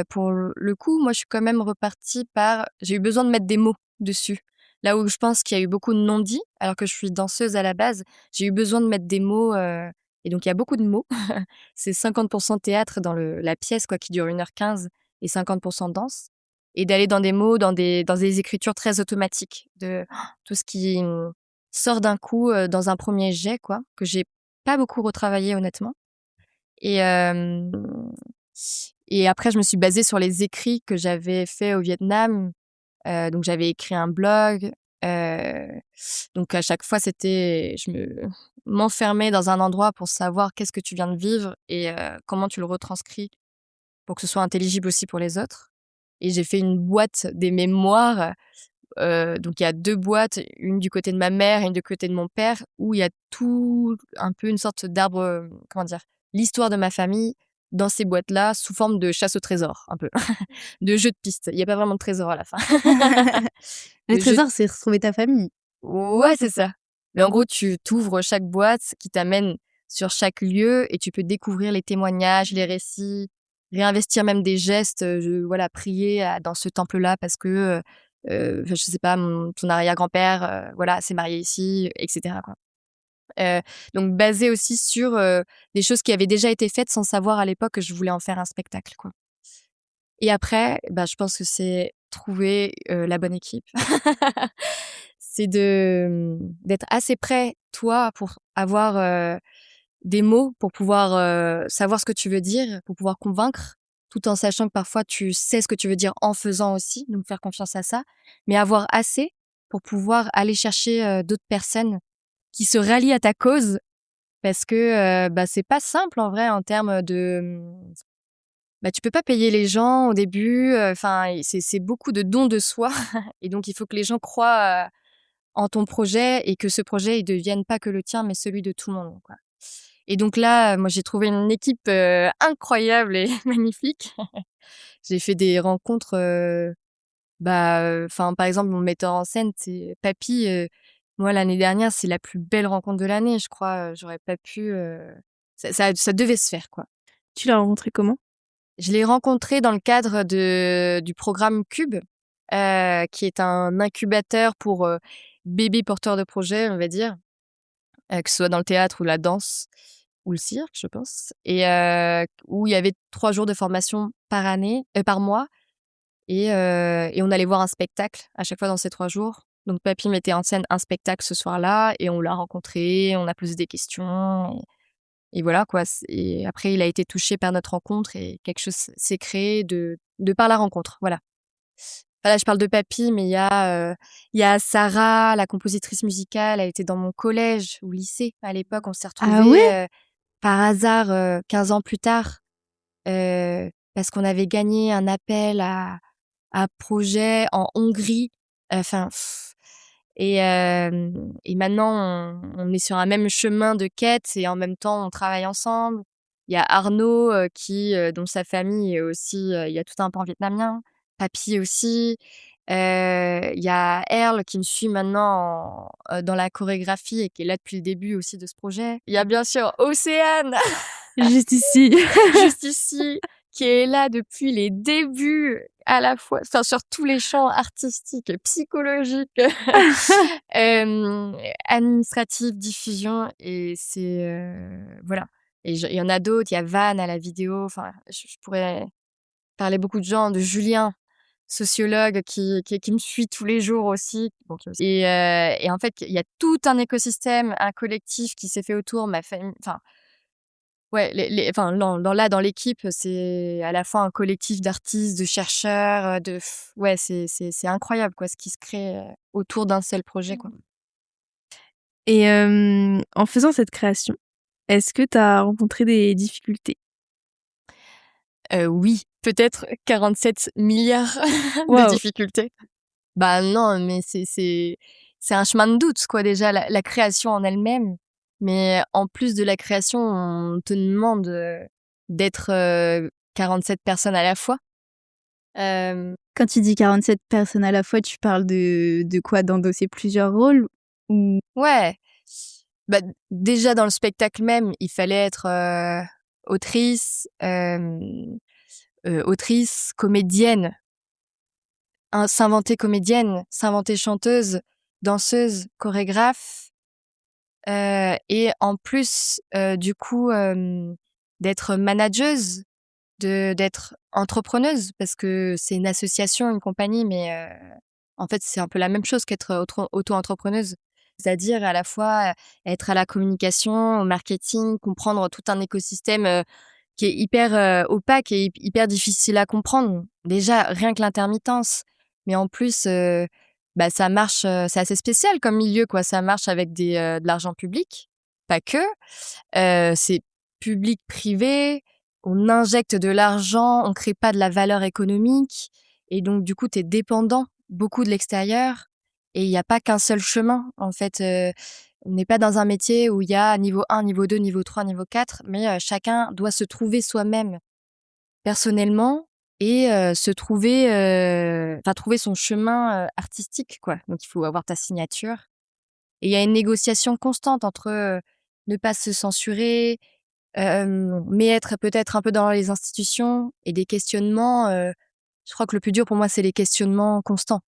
Pour le coup, moi je suis quand même repartie par j'ai eu besoin de mettre des mots dessus. Là où je pense qu'il y a eu beaucoup de non-dits, alors que je suis danseuse à la base, j'ai eu besoin de mettre des mots, et donc il y a beaucoup de mots. C'est 50% théâtre dans la pièce, quoi, qui dure 1h15, et 50% danse. Et d'aller dans des mots, dans des écritures très automatiques, de tout ce qui sort d'un coup dans un premier jet, quoi, que j'ai pas beaucoup retravaillé honnêtement. Et, et après, je me suis basée sur les écrits que j'avais faits au Vietnam. Donc j'avais écrit un blog. Donc à chaque fois, m'enfermais dans un endroit pour savoir qu'est-ce que tu viens de vivre et comment tu le retranscris pour que ce soit intelligible aussi pour les autres. Et j'ai fait une boîte des mémoires. Donc il y a 2 boîtes, une du côté de ma mère et une du côté de mon père, où il y a tout un peu une sorte d'arbre, comment dire? L'histoire de ma famille dans ces boîtes-là, sous forme de chasse au trésor, un peu, de jeu de piste. Il y a pas vraiment de trésor à la fin. Le De jeu trésor, c'est retrouver ta famille. Ouais, c'est ça. Mais en gros, tu t'ouvres chaque boîte qui t'amène sur chaque lieu, et tu peux découvrir les témoignages, les récits, réinvestir même des gestes, voilà, prier dans ce temple-là parce que, je sais pas, ton arrière-grand-père, voilà, s'est marié ici, etc., quoi. Donc basé aussi sur des choses qui avaient déjà été faites sans savoir à l'époque que je voulais en faire un spectacle, quoi. Et après, bah, je pense que c'est trouver la bonne équipe. C'est d'être assez prêt, toi, pour avoir des mots, pour pouvoir savoir ce que tu veux dire, pour pouvoir convaincre, tout en sachant que parfois tu sais ce que tu veux dire en faisant aussi, donc faire confiance à ça, mais avoir assez pour pouvoir aller chercher d'autres personnes qui se rallient à ta cause, parce que bah, c'est pas simple en vrai en termes de bah, tu peux pas payer les gens au début, enfin, c'est beaucoup de dons de soi et donc il faut que les gens croient en ton projet et que ce projet, il devienne pas que le tien, mais celui de tout le monde, quoi. Et donc là, moi, j'ai trouvé une équipe incroyable et magnifique. J'ai fait des rencontres, enfin, par exemple, mon metteur en scène, c'est Papy. Moi, l'année dernière, c'est la plus belle rencontre de l'année, je crois. J'aurais pas pu. Ça devait se faire, quoi. Tu l'as rencontré comment? Je l'ai rencontré dans le cadre du programme Cube, qui est un incubateur pour bébés porteurs de projets, on va dire, que ce soit dans le théâtre ou la danse ou le cirque, je pense, et où il y avait 3 jours de formation par mois, et on allait voir un spectacle à chaque fois dans ces 3 jours. Donc Papy mettait en scène un spectacle ce soir-là, et on l'a rencontré, on a posé des questions, et voilà quoi. Et après, il a été touché par notre rencontre et quelque chose s'est créé de par la rencontre. Voilà. Là, je parle de Papy, mais il y a Sarah, la compositrice musicale. Elle était dans mon collège ou lycée à l'époque. On s'est Ah retrouvés ouais? par hasard 15 ans plus tard, parce qu'on avait gagné un appel à projet en Hongrie. Enfin, et maintenant, on est sur un même chemin de quête et en même temps, on travaille ensemble. Il y a Arnaud dont sa famille est aussi, il y a tout un pan vietnamien. Papy aussi. Il y a Erle qui me suit maintenant dans la chorégraphie et qui est là depuis le début aussi de ce projet. Il y a bien sûr Océane, Juste ici. juste ici, qui est là depuis les débuts, à la fois, enfin, sur tous les champs artistiques, psychologiques, administratifs, diffusion, et c'est voilà. Et il y en a d'autres. Il y a Van à la vidéo. Enfin, je pourrais parler beaucoup de gens, de Julien, sociologue qui me suit tous les jours aussi. Donc, et en fait, il y a tout un écosystème, un collectif qui s'est fait autour, ma famille. Enfin, ouais, enfin, dans l'équipe, c'est à la fois un collectif d'artistes, de chercheurs, ouais, c'est incroyable, quoi, ce qui se crée autour d'un seul projet, quoi. Et en faisant cette création, est-ce que tu as rencontré des difficultés? Oui, peut-être 47 milliards de Waouh! difficultés. Bah non, mais c'est un chemin de doute, quoi, déjà, la création en elle-même. Mais en plus de la création, on te demande d'être 47 personnes à la fois. Quand tu dis 47 personnes à la fois, tu parles de quoi? D'endosser plusieurs rôles? Ou Ouais. Bah, déjà dans le spectacle même, il fallait être autrice, comédienne, s'inventer comédienne, s'inventer chanteuse, danseuse, chorégraphe, et en plus, du coup, d'être manageuse, d'être entrepreneuse, parce que c'est une association, une compagnie, mais en fait, c'est un peu la même chose qu'être auto-entrepreneuse. C'est-à-dire à la fois être à la communication, au marketing, comprendre tout un écosystème qui est hyper opaque et hyper difficile à comprendre. Déjà, rien que l'intermittence. Mais en plus, bah, ça marche, c'est assez spécial comme milieu, quoi. Ça marche avec de l'argent public, pas que. C'est public-privé, on injecte de l'argent, on crée pas de la valeur économique. Et donc, du coup, tu es dépendant beaucoup de l'extérieur. Et il n'y a pas qu'un seul chemin, en fait. On n'est pas dans un métier où il y a niveau 1, niveau 2, niveau 3, niveau 4, mais chacun doit se trouver soi-même personnellement et trouver son chemin artistique, quoi. Donc, il faut avoir ta signature. Et il y a une négociation constante entre ne pas se censurer, mais être peut-être un peu dans les institutions, et des questionnements. Je crois que le plus dur pour moi, c'est les questionnements constants.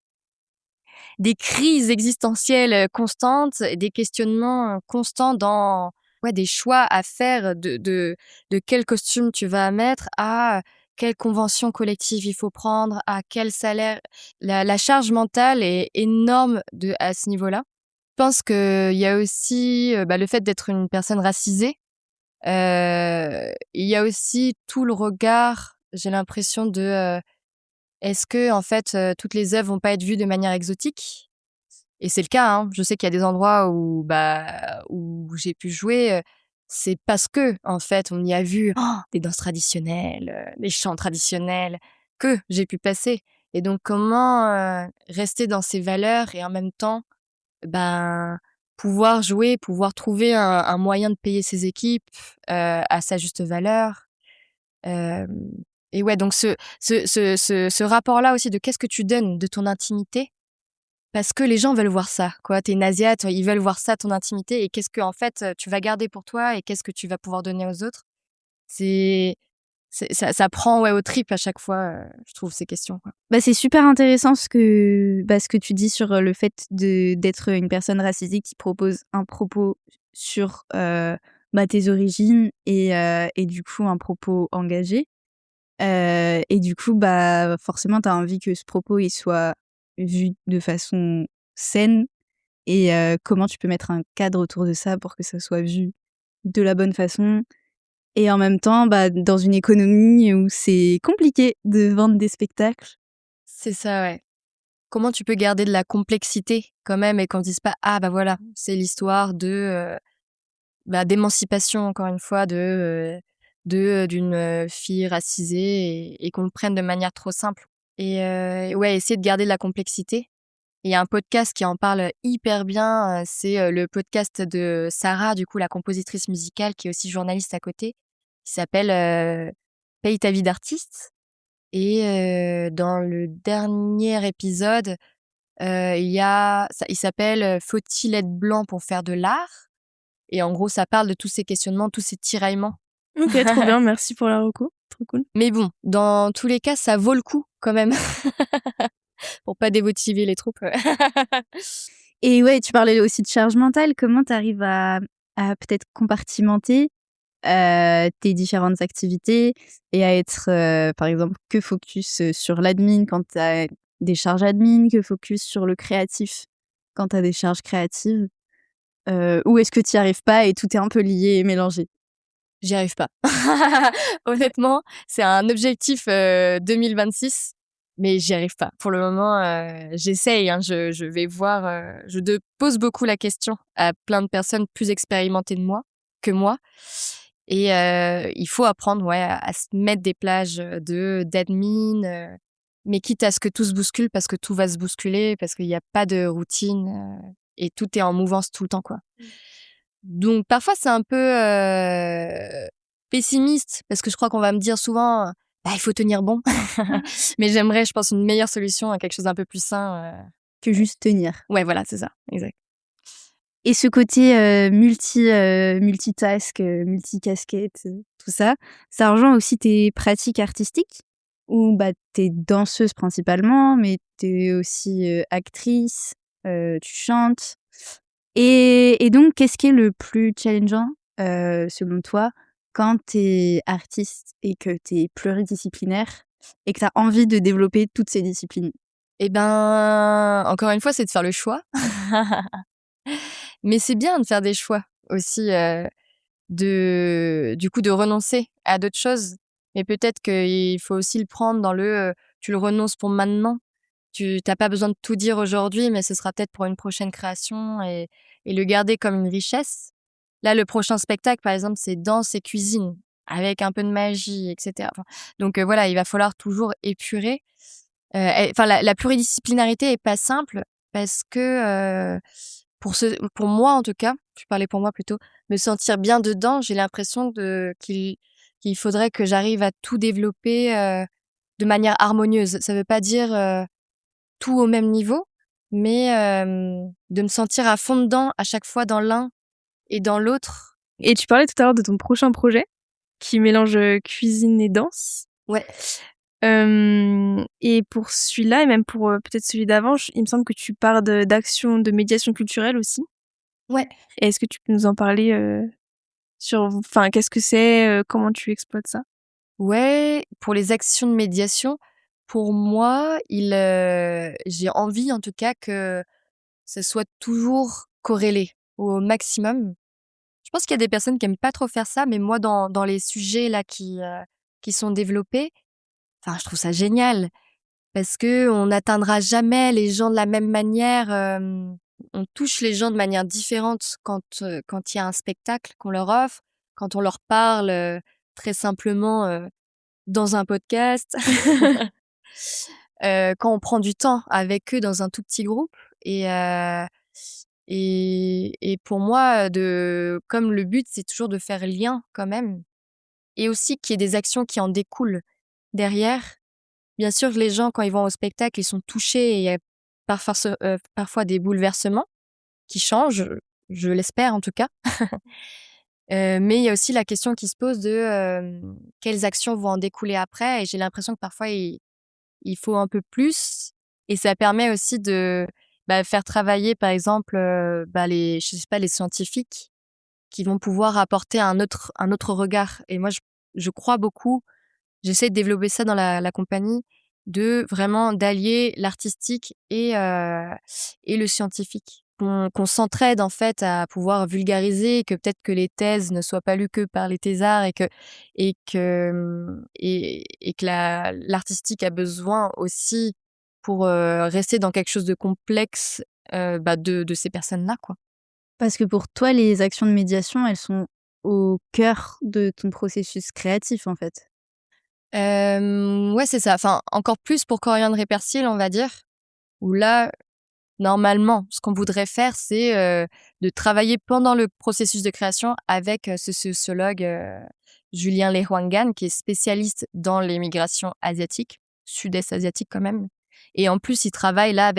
Des crises existentielles constantes, et des questionnements constants dans des choix à faire de quel costume tu vas mettre, à quelle convention collective il faut prendre, à quel salaire. La charge mentale est énorme à ce niveau-là. Je pense qu'il y a aussi le fait d'être une personne racisée. Il y a aussi tout le regard, j'ai l'impression est-ce que en fait toutes les œuvres vont pas être vues de manière exotique? Et c'est le cas, hein. Je sais qu'il y a des endroits où j'ai pu jouer, c'est parce que en fait on y a vu des danses traditionnelles, des chants traditionnels que j'ai pu passer. Et donc comment rester dans ces valeurs et en même temps pouvoir jouer, pouvoir trouver un moyen de payer ses équipes à sa juste valeur. Euh, et ouais, donc ce rapport-là aussi de qu'est-ce que tu donnes de ton intimité, parce que les gens veulent voir ça, quoi. T'es une Asiate, ils veulent voir ça, ton intimité, et qu'est-ce que en fait tu vas garder pour toi et qu'est-ce que tu vas pouvoir donner aux autres. Ça prend aux tripes à chaque fois, je trouve, ces questions, quoi. C'est super intéressant ce que tu dis sur le fait d'être une personne racisée qui propose un propos sur tes origines et du coup un propos engagé. Et du coup, forcément, tu as envie que ce propos il soit vu de façon saine et comment tu peux mettre un cadre autour de ça pour que ça soit vu de la bonne façon. Et en même temps, dans une économie où c'est compliqué de vendre des spectacles. C'est ça, ouais. Comment tu peux garder de la complexité quand même et qu'on ne dise pas voilà, c'est l'histoire d'émancipation, encore une fois, d'une fille racisée et qu'on le prenne de manière trop simple. Et essayer de garder de la complexité. Il y a un podcast qui en parle hyper bien, c'est le podcast de Sarah, du coup la compositrice musicale qui est aussi journaliste à côté, qui s'appelle Paye ta vie d'artiste. Et dans le dernier épisode, il s'appelle Faut-il être blanc pour faire de l'art? Et en gros, ça parle de tous ces questionnements, tous ces tiraillements. Ok, trop bien, merci pour la reco, trop cool. Mais bon, dans tous les cas, ça vaut le coup quand même. Pour pas démotiver les troupes. Et ouais, tu parlais aussi de charge mentale. Comment tu arrives à peut-être compartimenter tes différentes activités et à être, par exemple, que focus sur l'admin quand tu as des charges admin, que focus sur le créatif quand tu as des charges créatives? Ou est-ce que tu n'y arrives pas et tout est un peu lié et mélangé? J'y arrive pas. Honnêtement, c'est un objectif 2026, mais j'y arrive pas. Pour le moment, j'essaye. Hein, je vais voir. Je pose beaucoup la question à plein de personnes plus expérimentées que moi. Et il faut apprendre à se mettre des plages d'admin, mais quitte à ce que tout se bouscule, parce que tout va se bousculer, parce qu'il n'y a pas de routine et tout est en mouvance tout le temps, quoi. Donc parfois c'est un peu pessimiste, parce que je crois qu'on va me dire souvent il faut tenir bon. Mais j'aimerais, je pense, une meilleure solution à quelque chose d'un peu plus sain. Que juste tenir. Ouais, voilà, c'est ça, exact. Et ce côté multitask, multicasquette, tout ça, ça rejoint aussi tes pratiques artistiques où t'es danseuse principalement, mais t'es aussi actrice, tu chantes. Et donc, qu'est-ce qui est le plus challengeant, selon toi, quand t'es artiste et que t'es pluridisciplinaire et que t'as envie de développer toutes ces disciplines? Eh ben, encore une fois, c'est de faire le choix. Mais c'est bien de faire des choix aussi, du coup, de renoncer à d'autres choses. Mais peut-être qu'il faut aussi le prendre tu le renonces pour maintenant. Tu n'as pas besoin de tout dire aujourd'hui, mais ce sera peut-être pour une prochaine création et le garder comme une richesse. Là, le prochain spectacle, par exemple, c'est danse et cuisine, avec un peu de magie, etc. Donc voilà, il va falloir toujours épurer. La pluridisciplinarité est pas simple parce que pour moi en tout cas, je parlais pour moi plutôt, me sentir bien dedans, j'ai l'impression qu'il faudrait que j'arrive à tout développer de manière harmonieuse. Ça veut pas dire tout au même niveau, mais de me sentir à fond dedans à chaque fois dans l'un et dans l'autre. Et tu parlais tout à l'heure de ton prochain projet qui mélange cuisine et danse. Ouais. Et pour celui-là, et même pour peut-être celui d'avant, il me semble que tu parles d'actions de médiation culturelle aussi. Ouais. Et est-ce que tu peux nous en parler qu'est-ce que c'est, comment tu exploites ça? Ouais, pour les actions de médiation, pour moi, j'ai envie en tout cas que ça soit toujours corrélé au maximum. Je pense qu'il y a des personnes qui aiment pas trop faire ça, mais moi, dans les sujets là qui sont développés, enfin, je trouve ça génial parce que on n'atteindra jamais les gens de la même manière. On touche les gens de manière différente quand il y a un spectacle qu'on leur offre, quand on leur parle très simplement dans un podcast, quand on prend du temps avec eux dans un tout petit groupe. Et pour moi, comme le but, c'est toujours de faire lien quand même, et aussi qu'il y ait des actions qui en découlent derrière. Bien sûr, les gens, quand ils vont au spectacle, ils sont touchés et il y a parfois des bouleversements qui changent, je l'espère en tout cas. Mais il y a aussi la question qui se pose de quelles actions vont en découler après. Et j'ai l'impression que parfois, il faut un peu plus. Et ça permet aussi de faire travailler, par exemple, je sais pas, les scientifiques qui vont pouvoir apporter un autre regard. Et moi, je crois beaucoup, j'essaie de développer ça dans la compagnie, de vraiment d'allier l'artistique et le scientifique. Qu'on s'entraide en fait à pouvoir vulgariser, que peut-être que les thèses ne soient pas lues que par les thésards et que l'artistique a besoin aussi pour rester dans quelque chose de complexe de ces personnes-là, quoi. Parce que pour toi, les actions de médiation, elles sont au cœur de ton processus créatif, en fait. Ouais, c'est ça. Enfin, encore plus pour Coriandre et Persil, on va dire, où là, normalement, ce qu'on voudrait faire, c'est de travailler pendant le processus de création avec ce sociologue Julien Lehwangan, qui est spécialiste dans les migrations asiatiques, sud-est asiatique quand même. Et en plus, il travaille là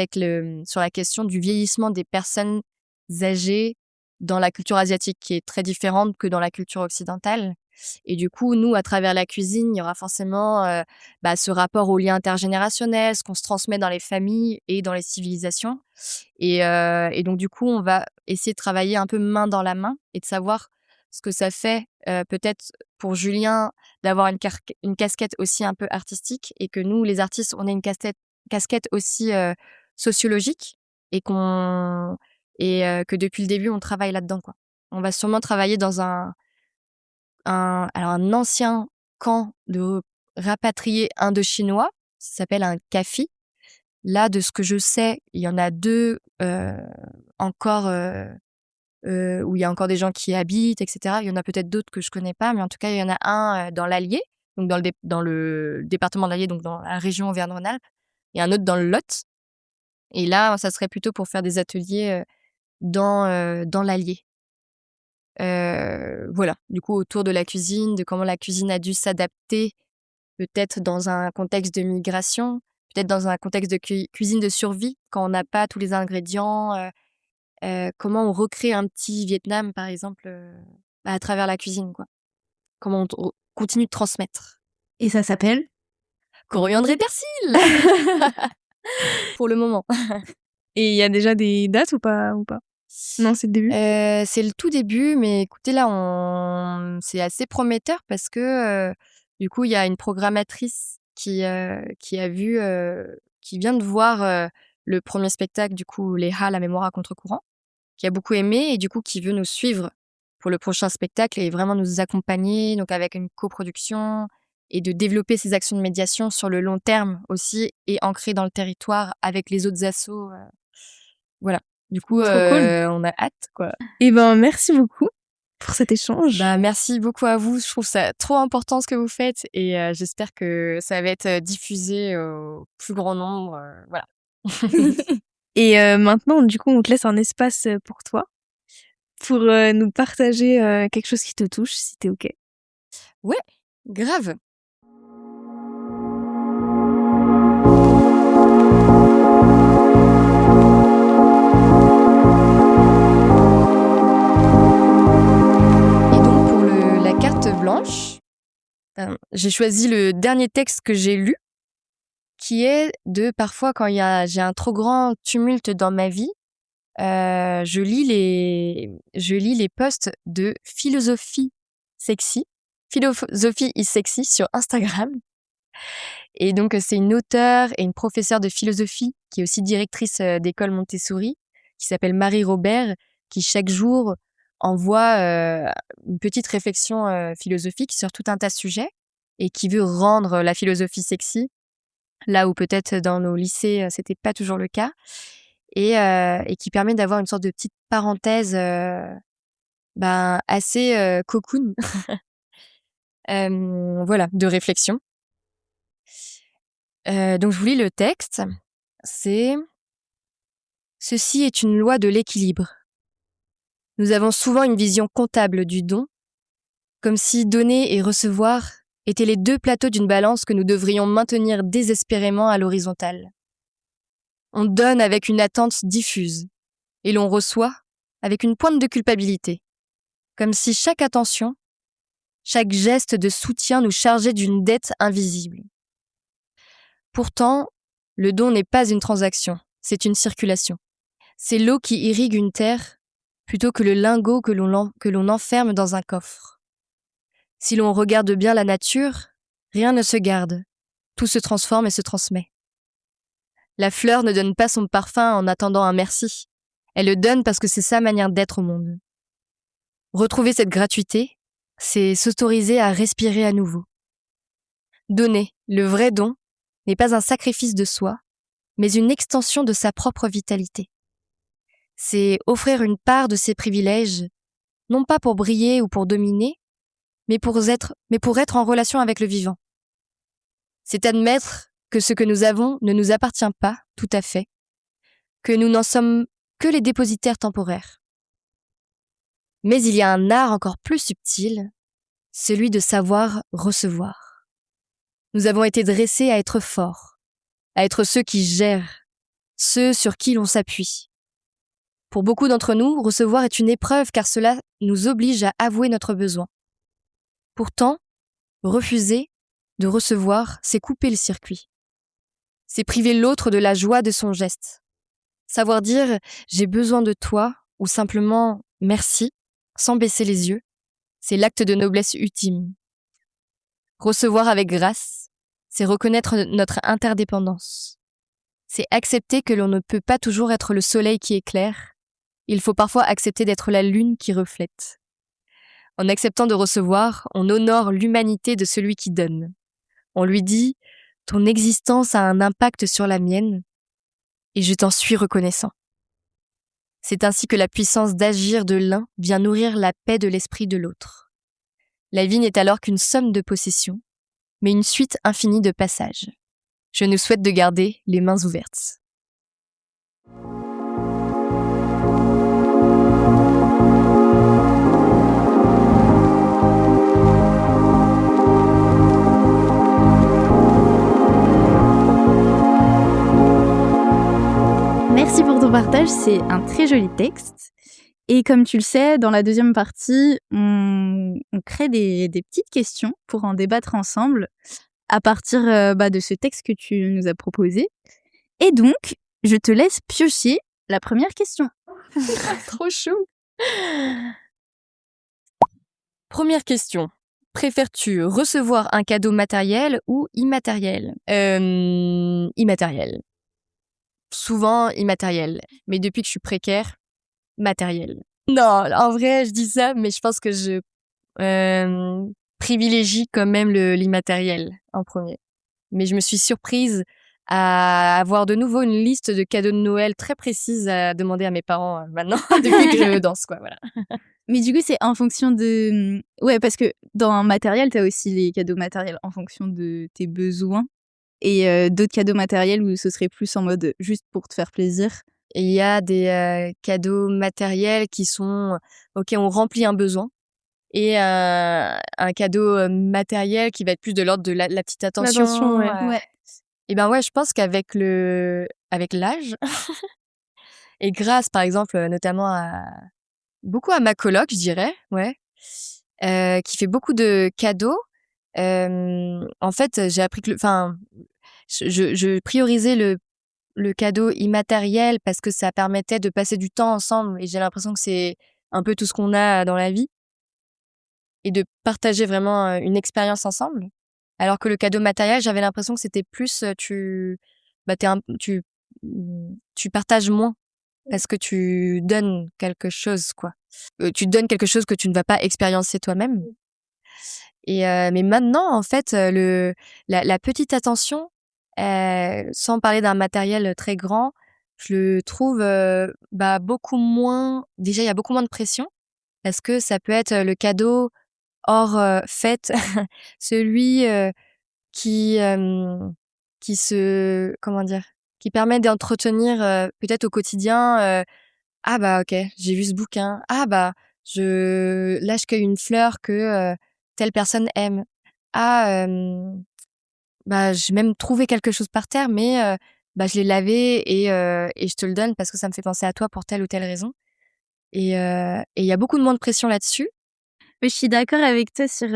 sur la question du vieillissement des personnes âgées dans la culture asiatique, qui est très différente que dans la culture occidentale. Et du coup, nous, à travers la cuisine, il y aura forcément ce rapport au lien intergénérationnel, ce qu'on se transmet dans les familles et dans les civilisations. Et donc, du coup, on va essayer de travailler un peu main dans la main et de savoir ce que ça fait, peut-être pour Julien, d'avoir une casquette aussi un peu artistique, et que nous, les artistes, on ait une casquette aussi sociologique, et que depuis le début, on travaille là-dedans, quoi. On va sûrement travailler dans un ancien camp de rapatriés indochinois, ça s'appelle un CAFI. Là, de ce que je sais, il y en a 2 encore où il y a encore des gens qui y habitent, etc. Il y en a peut-être d'autres que je connais pas, mais en tout cas, il y en a un dans l'Allier, donc dans le département de l'Allier, donc dans la région Auvergne-Rhône-Alpes, et un autre dans le Lot. Et là, ça serait plutôt pour faire des ateliers dans l'Allier. Voilà, du coup, autour de la cuisine, de comment la cuisine a dû s'adapter, peut-être dans un contexte de migration, peut-être dans un contexte de cuisine de survie, quand on n'a pas tous les ingrédients, comment on recrée un petit Vietnam, par exemple, à travers la cuisine, quoi. Comment on continue de transmettre. Et ça s'appelle Coriandre et Persil pour le moment. Et il y a déjà des dates ou pas? Non, c'est le début. C'est le tout début, mais écoutez, là, c'est assez prometteur parce que du coup, il y a une programmatrice qui vient de voir le premier spectacle, du coup, Léha, la mémoire à contre-courant, qui a beaucoup aimé, et du coup, qui veut nous suivre pour le prochain spectacle et vraiment nous accompagner, donc avec une coproduction, et de développer ces actions de médiation sur le long terme aussi, et ancrées dans le territoire avec les autres assos. Voilà. Du coup, Trop cool. on a hâte, quoi. Et merci beaucoup pour cet échange. Merci beaucoup à vous. Je trouve ça trop important ce que vous faites, et j'espère que ça va être diffusé au plus grand nombre. Voilà. Et maintenant, du coup, on te laisse un espace pour toi, pour nous partager quelque chose qui te touche, si t'es OK. Ouais, grave. Blanche, j'ai choisi le dernier texte que j'ai lu, qui est de parfois quand j'ai un trop grand tumulte dans ma vie, je lis les posts de philosophie sexy Philosophie is sexy sur Instagram. Et donc, c'est une auteure et une professeure de philosophie qui est aussi directrice d'école Montessori, qui s'appelle Marie Robert, qui chaque jour envoie une petite réflexion philosophique sur tout un tas de sujets et qui veut rendre la philosophie sexy, là où peut-être dans nos lycées, c'était pas toujours le cas, et qui permet d'avoir une sorte de petite parenthèse assez cocoon voilà, de réflexion. Donc je vous lis le texte. C'est « Ceci est une loi de l'équilibre. Nous avons souvent une vision comptable du don, comme si donner et recevoir étaient les deux plateaux d'une balance que nous devrions maintenir désespérément à l'horizontale. On donne avec une attente diffuse, et l'on reçoit avec une pointe de culpabilité, comme si chaque attention, chaque geste de soutien nous chargeait d'une dette invisible. Pourtant, le don n'est pas une transaction, c'est une circulation. C'est l'eau qui irrigue une terre plutôt que le lingot que l'on enferme dans un coffre. Si l'on regarde bien la nature, rien ne se garde, tout se transforme et se transmet. La fleur ne donne pas son parfum en attendant un merci, elle le donne parce que c'est sa manière d'être au monde. Retrouver cette gratuité, c'est s'autoriser à respirer à nouveau. Donner, le vrai don, n'est pas un sacrifice de soi, mais une extension de sa propre vitalité. C'est offrir une part de ses privilèges, non pas pour briller ou pour dominer, mais pour être en relation avec le vivant. C'est admettre que ce que nous avons ne nous appartient pas tout à fait, que nous n'en sommes que les dépositaires temporaires. Mais il y a un art encore plus subtil, celui de savoir recevoir. Nous avons été dressés à être forts, à être ceux qui gèrent, ceux sur qui l'on s'appuie. Pour beaucoup d'entre nous, recevoir est une épreuve car cela nous oblige à avouer notre besoin. Pourtant, refuser de recevoir, c'est couper le circuit. C'est priver l'autre de la joie de son geste. Savoir dire « j'ai besoin de toi » ou simplement « merci » sans baisser les yeux, c'est l'acte de noblesse ultime. Recevoir avec grâce, c'est reconnaître notre interdépendance. C'est accepter que l'on ne peut pas toujours être le soleil qui éclaire. Il faut parfois accepter d'être la lune qui reflète. En acceptant de recevoir, on honore l'humanité de celui qui donne. On lui dit « ton existence a un impact sur la mienne et je t'en suis reconnaissant ». C'est ainsi que la puissance d'agir de l'un vient nourrir la paix de l'esprit de l'autre. La vie n'est alors qu'une somme de possessions, mais une suite infinie de passages. Je nous souhaite de garder les mains ouvertes. Merci pour ton partage, c'est un très joli texte. Et comme tu le sais, dans la deuxième partie, on crée des petites questions pour en débattre ensemble à partir de ce texte que tu nous as proposé. Et donc, je te laisse piocher la première question. Trop chou. Première question. Préfères-tu recevoir un cadeau matériel ou immatériel ? Immatériel. Souvent immatériel. Mais depuis que je suis précaire, matériel. Non, en vrai, je dis ça, mais je pense que je privilégie quand même l'immatériel en premier. Mais je me suis surprise à avoir de nouveau une liste de cadeaux de Noël très précise à demander à mes parents maintenant, depuis que je danse, quoi, voilà. Mais du coup, c'est en fonction de... Ouais, parce que dans matériel, t'as aussi les cadeaux matériels en fonction de tes besoins. Et d'autres cadeaux matériels où ce serait plus en mode juste pour te faire plaisir. Et il y a des cadeaux matériels qui sont, ok, on remplit un besoin. Et un cadeau matériel qui va être plus de l'ordre de la petite attention. L'attention, ouais. Et ben ouais, je pense qu'avec l'âge, et grâce par exemple notamment beaucoup à ma coloc, je dirais, ouais, qui fait beaucoup de cadeaux. En fait, j'ai appris que je priorisais le cadeau immatériel parce que ça permettait de passer du temps ensemble et j'ai l'impression que c'est un peu tout ce qu'on a dans la vie. et de partager vraiment une expérience ensemble. Alors que le cadeau matériel, j'avais l'impression que c'était plus tu partages moins parce que tu donnes quelque chose, quoi. Tu donnes quelque chose que tu ne vas pas expériencer toi-même. Et mais maintenant, en fait, la petite attention, sans parler d'un matériel très grand, je le trouve beaucoup moins. Déjà, il y a beaucoup moins de pression parce que ça peut être le cadeau hors fête, celui qui comment dire, qui permet d'entretenir peut-être au quotidien. Ah bah ok, j'ai vu ce bouquin. Ah bah là je cueille une fleur que telle personne aime. Ah j'ai même trouvé quelque chose par terre, mais je l'ai lavé et je te le donne parce que ça me fait penser à toi pour telle ou telle raison. Et il y a beaucoup de moins de pression là-dessus. Mais je suis d'accord avec toi sur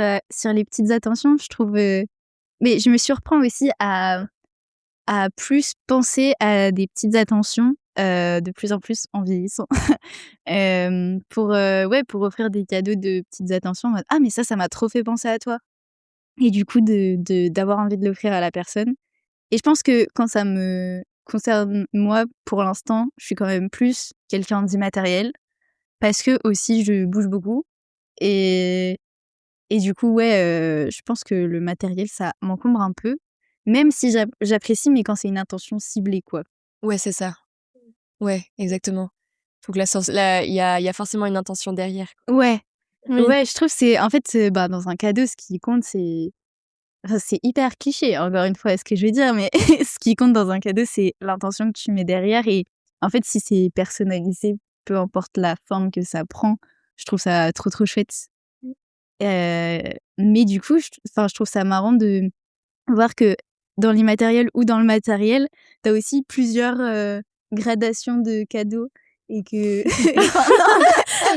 les petites attentions. Je trouve, mais je me surprends aussi à plus penser à des petites attentions, de plus en plus en vieillissant. Pour offrir des cadeaux de petites attentions en mode: «Ah mais ça m'a trop fait penser à toi» et du coup d'avoir envie de l'offrir à la personne et je pense que quand ça me concerne moi, pour l'instant, je suis quand même plus quelqu'un d'immatériel parce que aussi je bouge beaucoup et du coup, je pense que le matériel, ça m'encombre un peu, même si j'apprécie, mais quand c'est une intention ciblée, quoi. Ouais, c'est ça. Ouais, exactement. Faut que il y a forcément une intention derrière. Ouais, Oui. ouais, je trouve que c'est en fait, dans un cadeau, ce qui compte, c'est hyper cliché, encore une fois, ce que je veux dire, mais ce qui compte dans un cadeau, c'est l'intention que tu mets derrière et en fait, si c'est personnalisé, peu importe la forme que ça prend, je trouve ça trop, trop chouette. Mais du coup, je trouve ça marrant de voir que dans l'immatériel ou dans le matériel, tu as aussi plusieurs, gradations de cadeaux et que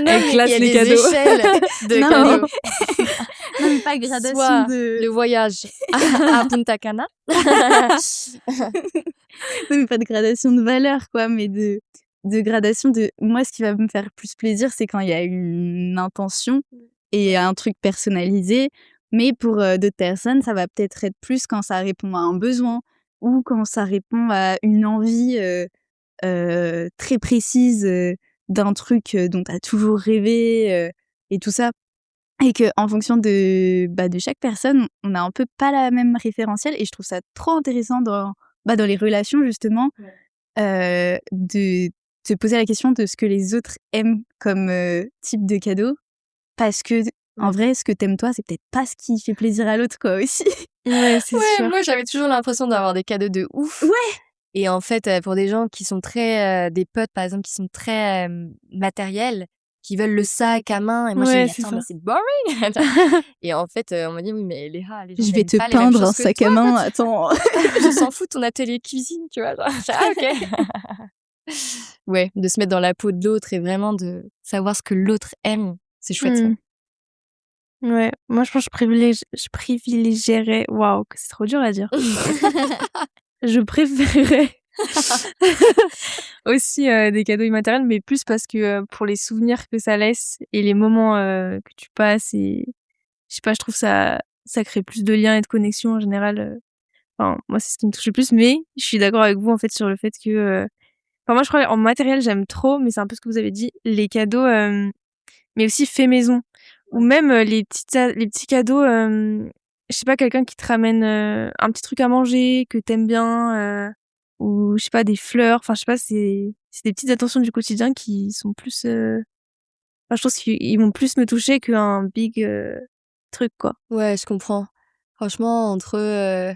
Elle classe il y a les des cadeaux. échelles de Non, cadeaux. non, mais pas gradation Soit de le voyage à Punta Cana. non, mais pas de gradation de valeur, quoi, mais de gradation de moi, ce qui va me faire plus plaisir, c'est quand il y a une intention et un truc personnalisé. Mais pour, d'autres personnes, ça va peut-être être plus quand ça répond à un besoin ou quand ça répond à une envie, très précise, d'un truc, dont tu as toujours rêvé, et tout ça. Et qu'en fonction de chaque personne, on a un peu pas la même référentiel et je trouve ça trop intéressant dans les relations justement, de te poser la question de ce que les autres aiment comme, type de cadeau. Parce que en vrai, ce que t'aimes toi, c'est peut-être pas ce qui fait plaisir à l'autre, quoi, aussi. Ouais, c'est sûr. Moi j'avais toujours l'impression d'avoir des cadeaux de ouf. Ouais. Et en fait, pour des gens qui sont très des potes par exemple qui sont très matériels, qui veulent le sac à main et moi Ouais, j'ai dit c'est attends ça. mais c'est boring. Et en fait, on m'a dit oui mais Léa, les gens Je vais n'aiment te pas les mêmes peindre un choses que sac à toi, main, quoi. attends. Je s'en fous de ton atelier cuisine, tu vois. Ah ok. Ouais, de se mettre dans la peau de l'autre et vraiment de savoir ce que l'autre aime, c'est chouette ça. Ouais, moi je pense que je privilégierais, waouh, que c'est trop dur à dire. Je préférerais aussi des cadeaux immatériels, mais plus parce que pour les souvenirs que ça laisse et les moments que tu passes et je sais pas, je trouve ça crée plus de liens et de connexions en général. Enfin, moi c'est ce qui me touche le plus, mais je suis d'accord avec vous en fait sur le fait que enfin moi je crois en matériel j'aime trop, mais c'est un peu ce que vous avez dit, les cadeaux mais aussi fait maison ou même les petits cadeaux je sais pas, quelqu'un qui te ramène un petit truc à manger que t'aimes bien ou je sais pas, des fleurs, enfin je sais pas, c'est des petites attentions du quotidien qui sont plus enfin je pense qu'ils vont plus me toucher qu'un big truc quoi. Ouais, je comprends. Franchement, entre je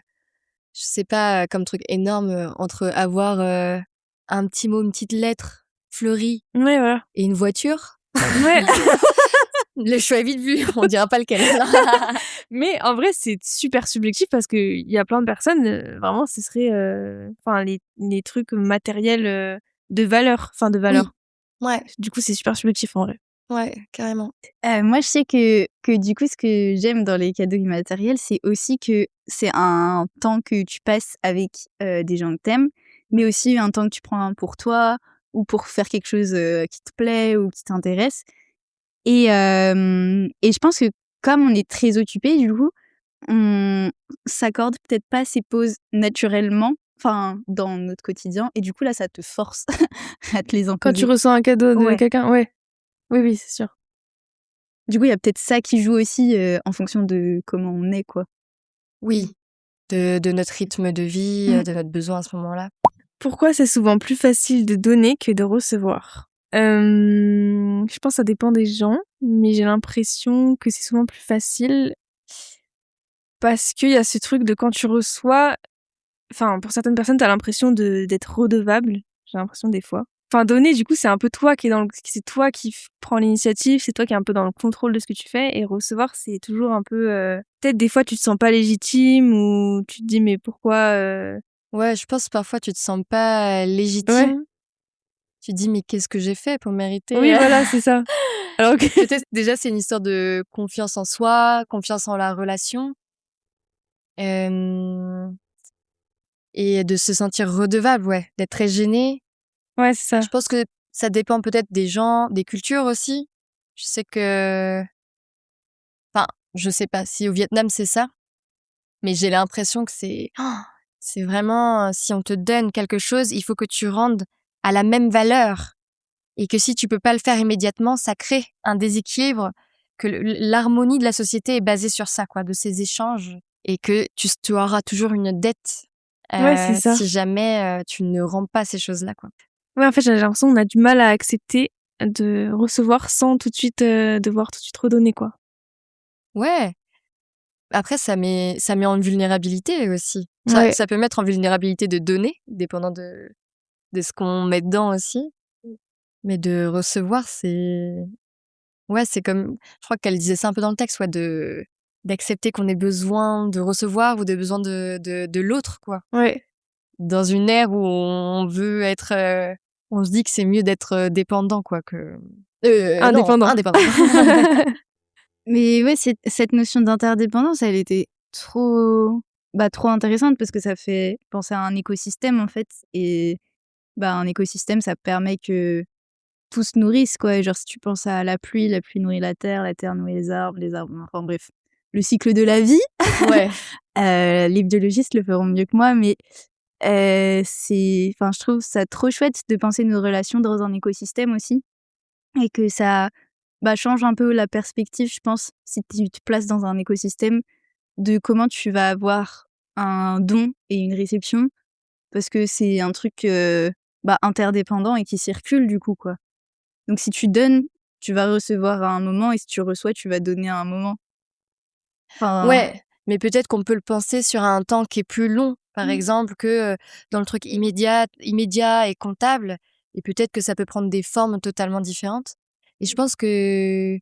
sais pas, comme truc énorme, entre avoir un petit mot, une petite lettre fleurie Ouais, voilà. et une voiture, Ouais. le choix est vite vu, on dira pas lequel. Mais en vrai, c'est super subjectif parce que il y a plein de personnes, vraiment, ce serait, enfin, les trucs matériels de valeur, enfin de valeur. Ouais, Du coup, c'est super subjectif en vrai. ouais, carrément. Moi, je sais que du coup, ce que j'aime dans les cadeaux immatériels, c'est aussi que c'est un temps que tu passes avec, des gens que t'aimes, mais aussi un temps que tu prends pour toi ou pour faire quelque chose, qui te plaît ou qui t'intéresse et je pense que comme on est très occupé, du coup, on s'accorde peut-être pas ces pauses naturellement, enfin, dans notre quotidien. Et du coup, là, ça te force à te les Quand tu imposer. reçois un cadeau de Ouais. quelqu'un, ouais. Oui, c'est sûr. Du coup, il y a peut-être ça qui joue aussi en fonction de comment on est, quoi. Oui, de notre rythme de vie, Mm. de notre besoin à ce moment-là. Pourquoi c'est souvent plus facile de donner que de recevoir? Je pense que ça dépend des gens, mais j'ai l'impression que c'est souvent plus facile parce qu'il y a ce truc de quand tu reçois, enfin, pour certaines personnes, t'as l'impression d'être redevable. J'ai l'impression des fois. Enfin, donner, du coup, c'est un peu toi qui est c'est toi qui prends l'initiative, c'est toi qui est un peu dans le contrôle de ce que tu fais, et recevoir, c'est toujours un peu, peut-être des fois tu te sens pas légitime ou tu te dis mais pourquoi, Ouais, je pense parfois tu te sens pas Ouais. légitime. Tu te dis mais qu'est-ce que j'ai fait pour mériter Oui, voilà, c'est ça. Alors que Peut-être déjà c'est une histoire de confiance en soi, confiance en la relation, euh, et de se sentir redevable, ouais, d'être très gêné. ouais, c'est ça. Je pense que ça dépend peut-être des gens, des cultures aussi. Je sais que, enfin, je sais pas si au Vietnam c'est ça, mais j'ai l'impression que c'est vraiment, si on te donne quelque chose, il faut que tu rendes à la même valeur. Et que si tu peux pas le faire immédiatement, ça crée un déséquilibre, que l'harmonie de la société est basée sur ça, quoi, de ces échanges, et que tu auras toujours une dette Ouais, c'est ça. si jamais tu ne rends pas ces choses-là, quoi. Ouais, en fait, j'ai l'impression qu'on a du mal à accepter de recevoir sans tout de suite devoir tout de suite redonner, quoi. Ouais. Après, ça met en vulnérabilité aussi. Ouais. Ça peut mettre en vulnérabilité de donner, dépendant de ce qu'on met dedans aussi. Mais de recevoir, ouais, c'est comme, je crois qu'elle disait ça un peu dans le texte, ouais, d'accepter qu'on ait besoin de recevoir ou de besoin de l'autre, quoi. Ouais. Dans une ère où on veut être, on se dit que c'est mieux d'être dépendant, quoi, que Indépendant. Non, indépendant. Mais ouais, cette notion d'interdépendance, elle était trop intéressante parce que ça fait penser à un écosystème, en fait. Et un écosystème, ça permet que tout se nourrisse, quoi. Et genre, si tu penses à la pluie nourrit la terre nourrit les arbres, enfin bref, le cycle de la vie. Ouais. Les biologistes le feront mieux que moi, mais je trouve ça trop chouette de penser nos relations dans un écosystème aussi, et que ça change un peu la perspective, je pense, si tu te places dans un écosystème, de comment tu vas avoir un don et une réception, parce que c'est un truc interdépendant et qui circule du coup, quoi. Donc si tu donnes, tu vas recevoir à un moment, et si tu reçois, tu vas donner à un moment. Enfin, Ouais, mais peut-être qu'on peut le penser sur un temps qui est plus long, par Mmh. exemple, que dans le truc immédiat et comptable, et peut-être que ça peut prendre des formes totalement différentes. Et je pense que,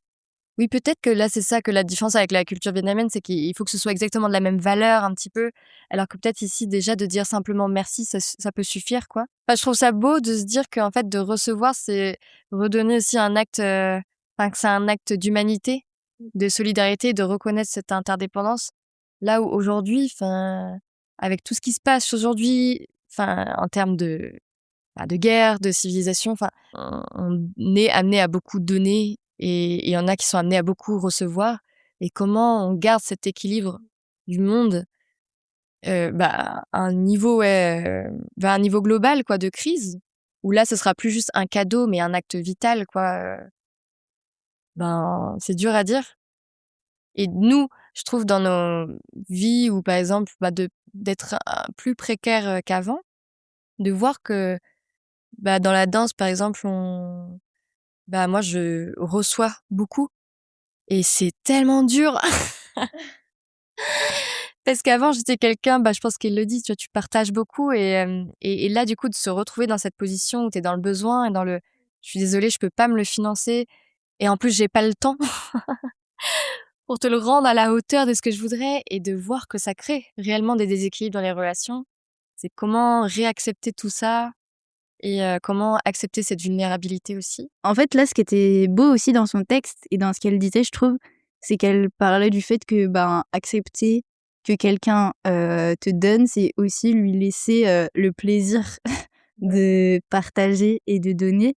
oui, peut-être que là, c'est ça, que la différence avec la culture vietnamienne, c'est qu'il faut que ce soit exactement de la même valeur, un petit peu, alors que peut-être ici, déjà, de dire simplement merci, ça peut suffire, quoi. Enfin, je trouve ça beau de se dire qu'en fait, de recevoir, c'est redonner aussi un acte, que c'est un acte d'humanité, de solidarité, de reconnaître cette interdépendance. Là où aujourd'hui, enfin, avec tout ce qui se passe aujourd'hui, enfin, en termes de guerre, de civilisation, enfin, on est amené à beaucoup donner, et il y en a qui sont amenés à beaucoup recevoir. Et comment on garde cet équilibre du monde, à un niveau, à un niveau global, quoi, de crise, où là, ce sera plus juste un cadeau, mais un acte vital, quoi. C'est dur à dire. Et nous, je trouve dans nos vies où, par exemple, d'être plus précaires qu'avant, de voir que, dans la danse, par exemple, moi, je reçois beaucoup, et c'est tellement dur. Parce qu'avant, j'étais quelqu'un, je pense qu'il le dit, tu vois, tu partages beaucoup, et là, du coup, de se retrouver dans cette position où t'es dans le besoin et je suis désolée, je peux pas me le financer, et en plus, j'ai pas le temps pour te le rendre à la hauteur de ce que je voudrais, et de voir que ça crée réellement des déséquilibres dans les relations. C'est comment réaccepter tout ça, et comment accepter cette vulnérabilité aussi. en fait, là, ce qui était beau aussi dans son texte et dans ce qu'elle disait, je trouve, c'est qu'elle parlait du fait que accepter que quelqu'un te donne, c'est aussi lui laisser le plaisir de partager et de donner.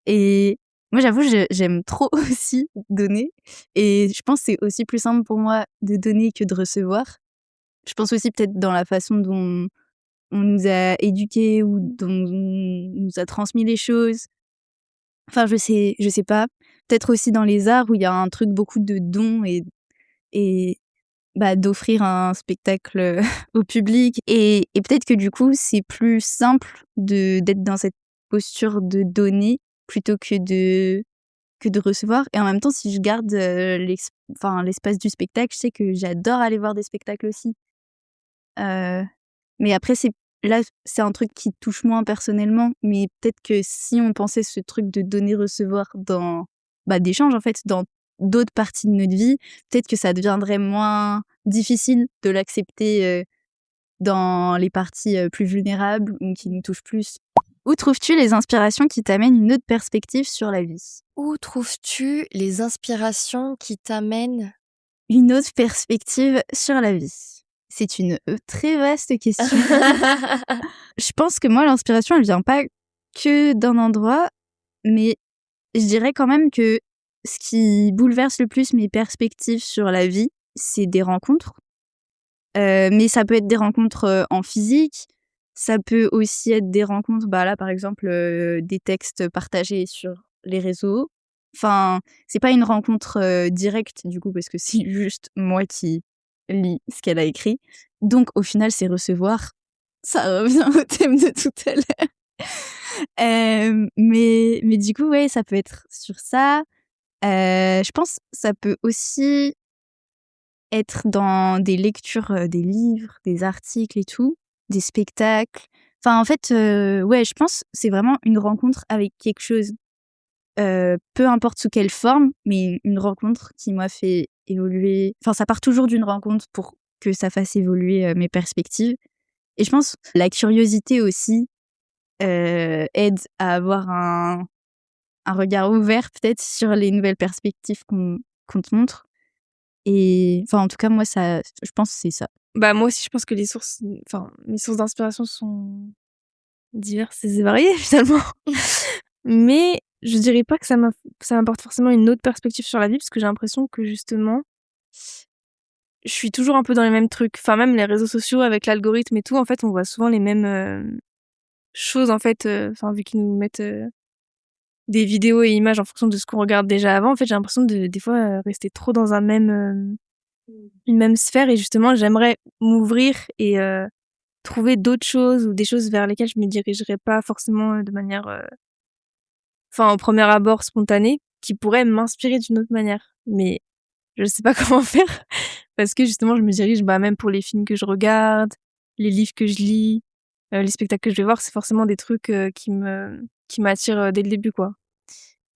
Et Moi, j'avoue, j'aime trop aussi donner. Et je pense que c'est aussi plus simple pour moi de donner que de recevoir. Je pense aussi peut-être dans la façon dont on nous a éduqués ou dont on nous a transmis les choses. Enfin, je sais pas. Peut-être aussi dans les arts où il y a un truc beaucoup de dons et bah, d'offrir un spectacle au public. Et peut-être que du coup, c'est plus simple d'être dans cette posture de donner plutôt que de recevoir. Et en même temps, si je garde l'espace du spectacle, je sais que j'adore aller voir des spectacles aussi. Mais après, c'est un truc qui touche moins personnellement. Mais peut-être que si on pensait ce truc de donner-recevoir dans d'échange, en fait, dans d'autres parties de notre vie, peut-être que ça deviendrait moins difficile de l'accepter dans les parties plus vulnérables ou qui nous touchent plus. Où trouves-tu les inspirations qui t'amènent une autre perspective sur la vie? Où trouves-tu les inspirations qui t'amènent Une autre perspective sur la vie. C'est une très vaste question. Je pense que moi, l'inspiration, elle vient pas que d'un endroit, mais je dirais quand même que ce qui bouleverse le plus mes perspectives sur la vie, c'est des rencontres. Mais ça peut être des rencontres en physique, ça peut aussi être des rencontres, là par exemple, des textes partagés sur les réseaux. Enfin, c'est pas une rencontre directe du coup parce que c'est juste moi qui lis ce qu'elle a écrit. Donc au final, c'est recevoir. Ça revient au thème de tout à l'heure. Mais du coup, ouais, ça peut être sur ça. Je pense ça peut aussi être dans des lectures, des livres, des articles et tout, des spectacles. Enfin, en fait, ouais, je pense c'est vraiment une rencontre avec quelque chose, peu importe sous quelle forme, mais une rencontre qui m'a fait évoluer. Enfin, ça part toujours d'une rencontre pour que ça fasse évoluer mes perspectives. Et je pense la curiosité aussi aide à avoir un regard ouvert peut-être sur les nouvelles perspectives qu'on te montre. Et enfin, en tout cas, moi, je pense que c'est ça. Moi aussi, je pense que mes sources d'inspiration sont diverses et variées finalement. Mais je dirais pas que ça m'apporte forcément une autre perspective sur la vie, parce que j'ai l'impression que justement, je suis toujours un peu dans les mêmes trucs. Enfin, même les réseaux sociaux avec l'algorithme et tout, en fait, on voit souvent les mêmes choses, en fait, vu qu'ils nous mettent des vidéos et images en fonction de ce qu'on regarde déjà avant. En fait, j'ai l'impression de, des fois, rester trop dans une même sphère, et justement, j'aimerais m'ouvrir et trouver d'autres choses ou des choses vers lesquelles je me dirigerais pas forcément de manière, au premier abord spontanée, qui pourraient m'inspirer d'une autre manière. Mais je sais pas comment faire, parce que justement, je me dirige, même pour les films que je regarde, les livres que je lis, les spectacles que je vais voir, c'est forcément des trucs qui m'attirent dès le début, quoi.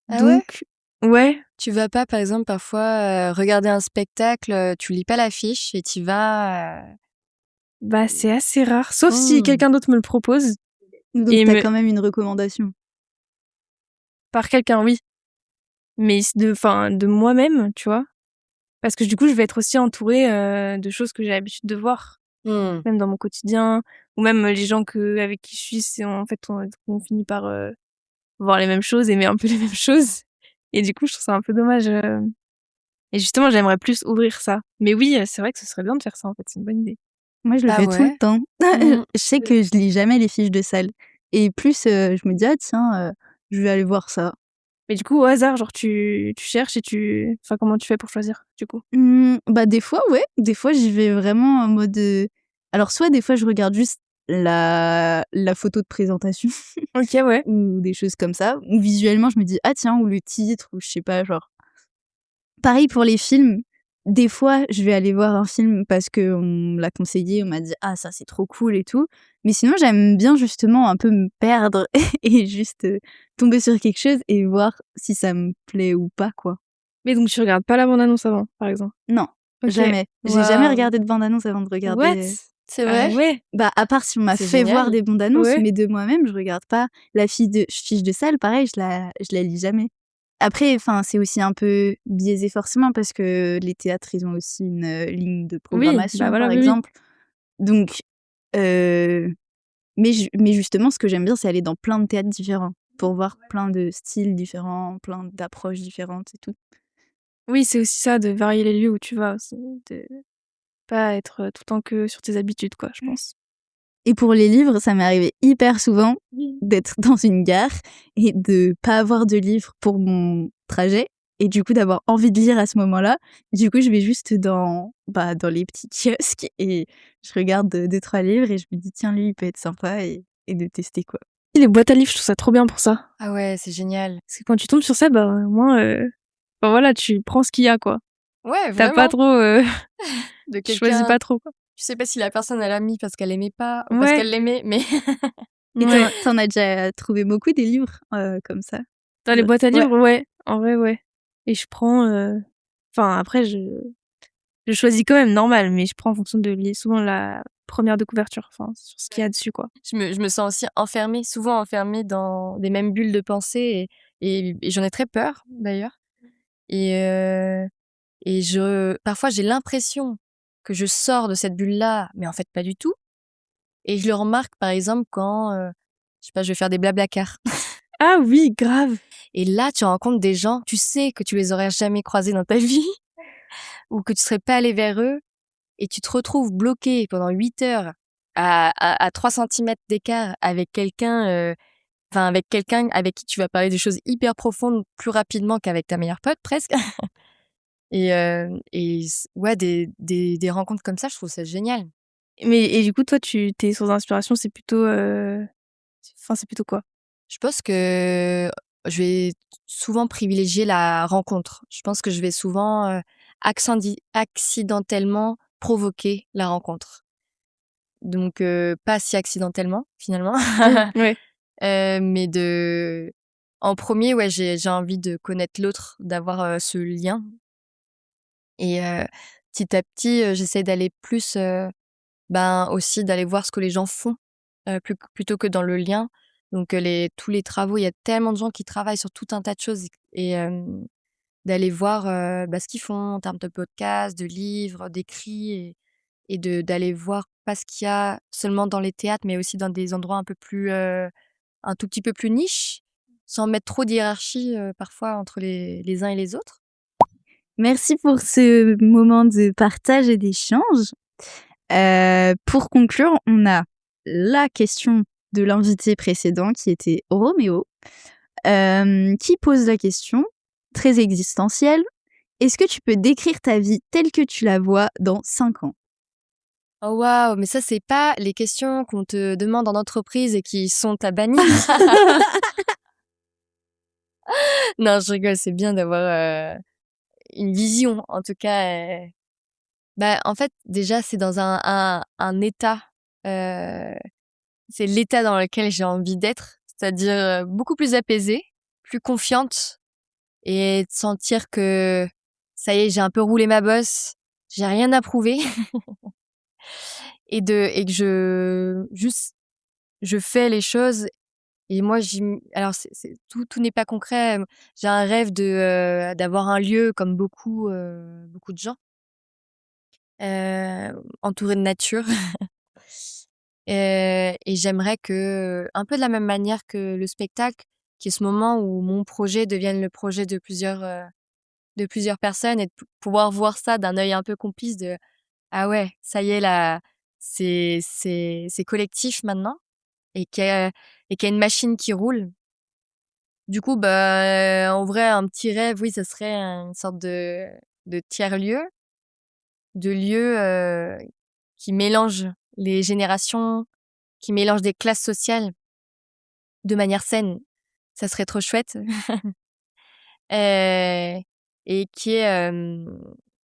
Ah ouais? Donc, ouais. Tu vas pas, par exemple, parfois regarder un spectacle, tu lis pas l'affiche et tu vas. C'est assez rare, sauf si quelqu'un d'autre me le propose. Donc t'as quand même une recommandation. Par quelqu'un, oui. Mais de moi-même, tu vois. Parce que du coup, je vais être aussi entourée de choses que j'ai l'habitude de voir, même dans mon quotidien, ou même les gens avec qui je suis, on finit par voir les mêmes choses, aimer un peu les mêmes choses. Et du coup, je trouve ça un peu dommage. Et justement, j'aimerais plus ouvrir ça. Mais oui, c'est vrai que ce serait bien de faire ça, en fait. C'est une bonne idée. Moi, je le fais tout le temps. Je sais que je lis jamais les fiches de salle. Et plus, je me dis, tiens, je vais aller voir ça. Mais du coup, au hasard, genre, tu cherches et comment tu fais pour choisir, du coup? Des fois, ouais. Des fois, j'y vais vraiment en mode... Alors, soit des fois, je regarde juste la photo de présentation. Ok, ouais. Ou des choses comme ça. Ou visuellement, je me dis, tiens, ou le titre, ou je sais pas, genre... Pareil pour les films. Des fois, je vais aller voir un film parce qu'on me l'a conseillé, on m'a dit ça c'est trop cool et tout. Mais sinon, j'aime bien justement un peu me perdre et juste tomber sur quelque chose et voir si ça me plaît ou pas, quoi. Mais donc tu regardes pas la bande-annonce avant, par exemple? Non, jamais. J'ai jamais regardé de bande-annonce avant de regarder. What? C'est vrai? Ouais. À part si on m'a fait voir des bandes-annonces, mais de moi-même, je regarde pas. La fiche de salle, pareil, je la lis jamais. Après, c'est aussi un peu biaisé forcément parce que les théâtres, ils ont aussi une ligne de programmation, par exemple. Donc, mais justement, ce que j'aime bien, c'est aller dans plein de théâtres différents. pour voir plein de styles différents, plein d'approches différentes et tout. Oui, c'est aussi ça, de varier les lieux où tu vas aussi, de pas être tout le temps que sur tes habitudes, quoi, je pense. Et pour les livres, ça m'est arrivé hyper souvent d'être dans une gare et de pas avoir de livre pour mon trajet et du coup d'avoir envie de lire à ce moment-là. Du coup, je vais juste dans les petits kiosques et je regarde 2-3 livres et je me dis tiens, lui, il peut être sympa et de tester quoi. Et les boîtes à livres, je trouve ça trop bien pour ça. Ah ouais, c'est génial. Parce que quand tu tombes sur ça, bah, au moins, enfin, voilà, tu prends ce qu'il y a, quoi. Ouais, T'as pas vraiment. trop, De tu choisis quelqu'un, pas trop, quoi. tu sais pas si la personne elle a mis parce qu'elle aimait pas ou parce Ouais. qu'elle l'aimait, mais Et Ouais. t'en as déjà trouvé beaucoup des livres comme ça? Dans les boîtes à Ouais. livres, ouais. En vrai, ouais. Et je prends, enfin, après, je choisis quand même normal, mais je prends en fonction de souvent la première de couverture, enfin, sur ce qu'il y a dessus, quoi. je me sens aussi enfermée, souvent enfermée dans des mêmes bulles de pensée et j'en ai très peur d'ailleurs. Et parfois j'ai l'impression que je sors de cette bulle-là, mais en fait pas du tout. Et je le remarque par exemple quand, je sais pas, je vais faire des blablacar. Ah oui, grave. Et là, tu rencontres des gens, tu sais que tu les aurais jamais croisés dans ta vie ou que tu serais pas allé vers eux et tu te retrouves bloqué pendant 8 heures à 3 centimètres d'écart avec quelqu'un, avec quelqu'un avec qui tu vas parler des choses hyper profondes plus rapidement qu'avec ta meilleure pote presque. Ouais, des rencontres comme ça, je trouve ça génial. Et du coup, toi, tes sources d'inspiration, c'est plutôt, enfin, c'est plutôt quoi? Je pense que je vais souvent privilégier la rencontre. Je pense que je vais souvent accidentellement provoquer la rencontre. Donc pas si accidentellement finalement, Ouais. mais en premier, ouais, j'ai envie de connaître l'autre, d'avoir ce lien. Et petit à petit, j'essaie d'aller plus, aussi d'aller voir ce que les gens font, plutôt que dans le lien. Donc tous les travaux, il y a tellement de gens qui travaillent sur tout un tas de choses et d'aller voir, ce qu'ils font en termes de podcasts, de livres, d'écrits et d'aller voir pas ce qu'il y a seulement dans les théâtres, mais aussi dans des endroits un peu plus, un tout petit peu plus niche, sans mettre trop de hiérarchie, parfois entre les uns et les autres. Merci pour ce moment de partage et d'échange. Pour conclure, on a la question de l'invité précédent qui était Roméo, qui pose la question très existentielle. Est-ce que tu peux décrire ta vie telle que tu la vois dans 5 ans? Oh waouh, mais ça, c'est pas les questions qu'on te demande en entreprise et qui sont à bannir. Non, je rigole, c'est bien d'avoir une vision, en tout cas. En fait, déjà, c'est dans un état, euh, c'est l'état dans lequel j'ai envie d'être, c'est-à-dire beaucoup plus apaisée, plus confiante et de sentir que ça y est, j'ai un peu roulé ma bosse, j'ai rien à prouver et que je fais les choses. Et moi, alors tout n'est pas concret. J'ai un rêve d'avoir un lieu comme beaucoup de gens, entouré de nature. Et j'aimerais que, un peu de la même manière que le spectacle, qui est ce moment où mon projet devienne le projet de plusieurs personnes et de pouvoir voir ça d'un œil un peu complice de ah ouais, ça y est là, c'est collectif maintenant et qu'il y a une machine qui roule. Du coup, en vrai, un petit rêve, oui, ça serait une sorte de tiers-lieu, de lieu qui mélange les générations, qui mélange des classes sociales de manière saine. Ça serait trop chouette. Euh, et qui est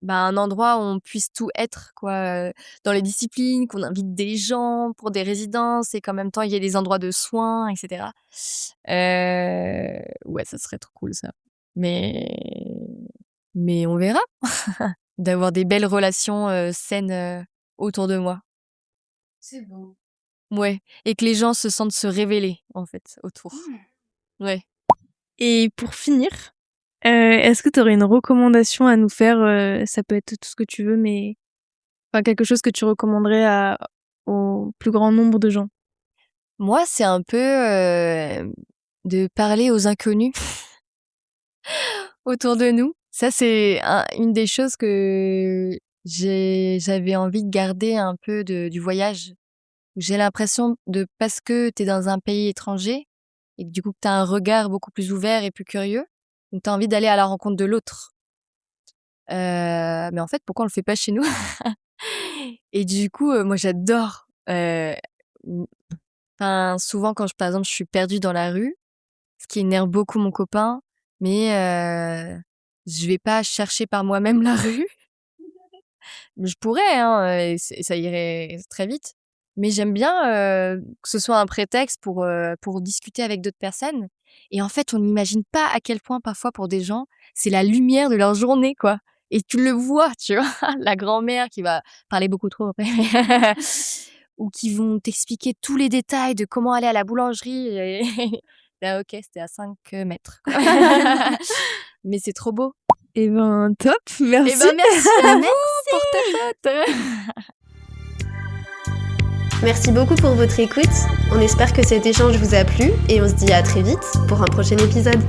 un endroit où on puisse tout être, quoi, dans les disciplines, qu'on invite des gens pour des résidences et qu'en même temps il y ait des endroits de soins, etc. Ouais, ça serait trop cool ça. Mais on verra. D'avoir des belles relations saines autour de moi. C'est beau. Ouais, et que les gens se sentent se révéler en fait autour. Ouais. Et pour finir, est-ce que tu aurais une recommandation à nous faire? Ça peut être tout ce que tu veux, mais enfin quelque chose que tu recommanderais au plus grand nombre de gens. Moi, c'est un peu de parler aux inconnus autour de nous. Ça, c'est une des choses que j'avais envie de garder un peu du voyage. J'ai l'impression parce que t'es dans un pays étranger et que du coup que t'as un regard beaucoup plus ouvert et plus curieux, donc t'as envie d'aller à la rencontre de l'autre. Mais en fait, pourquoi on le fait pas chez nous? Et du coup, moi j'adore. Souvent quand par exemple je suis perdue dans la rue, ce qui énerve beaucoup mon copain, mais je vais pas chercher par moi-même la rue. Je pourrais, hein, et ça irait très vite. Mais j'aime bien que ce soit un prétexte pour discuter avec d'autres personnes. Et en fait, on n'imagine pas à quel point parfois pour des gens, c'est la lumière de leur journée, quoi. Et tu le vois, tu vois, la grand-mère qui va parler beaucoup trop après, ou qui vont t'expliquer tous les détails de comment aller à la boulangerie. Et ah, ok, c'était à 5 mètres. Quoi. Mais c'est trop beau. Eh ben, top, merci. Eh ben, merci à vous pour ta faute. Merci beaucoup pour votre écoute. On espère que cet échange vous a plu et on se dit à très vite pour un prochain épisode.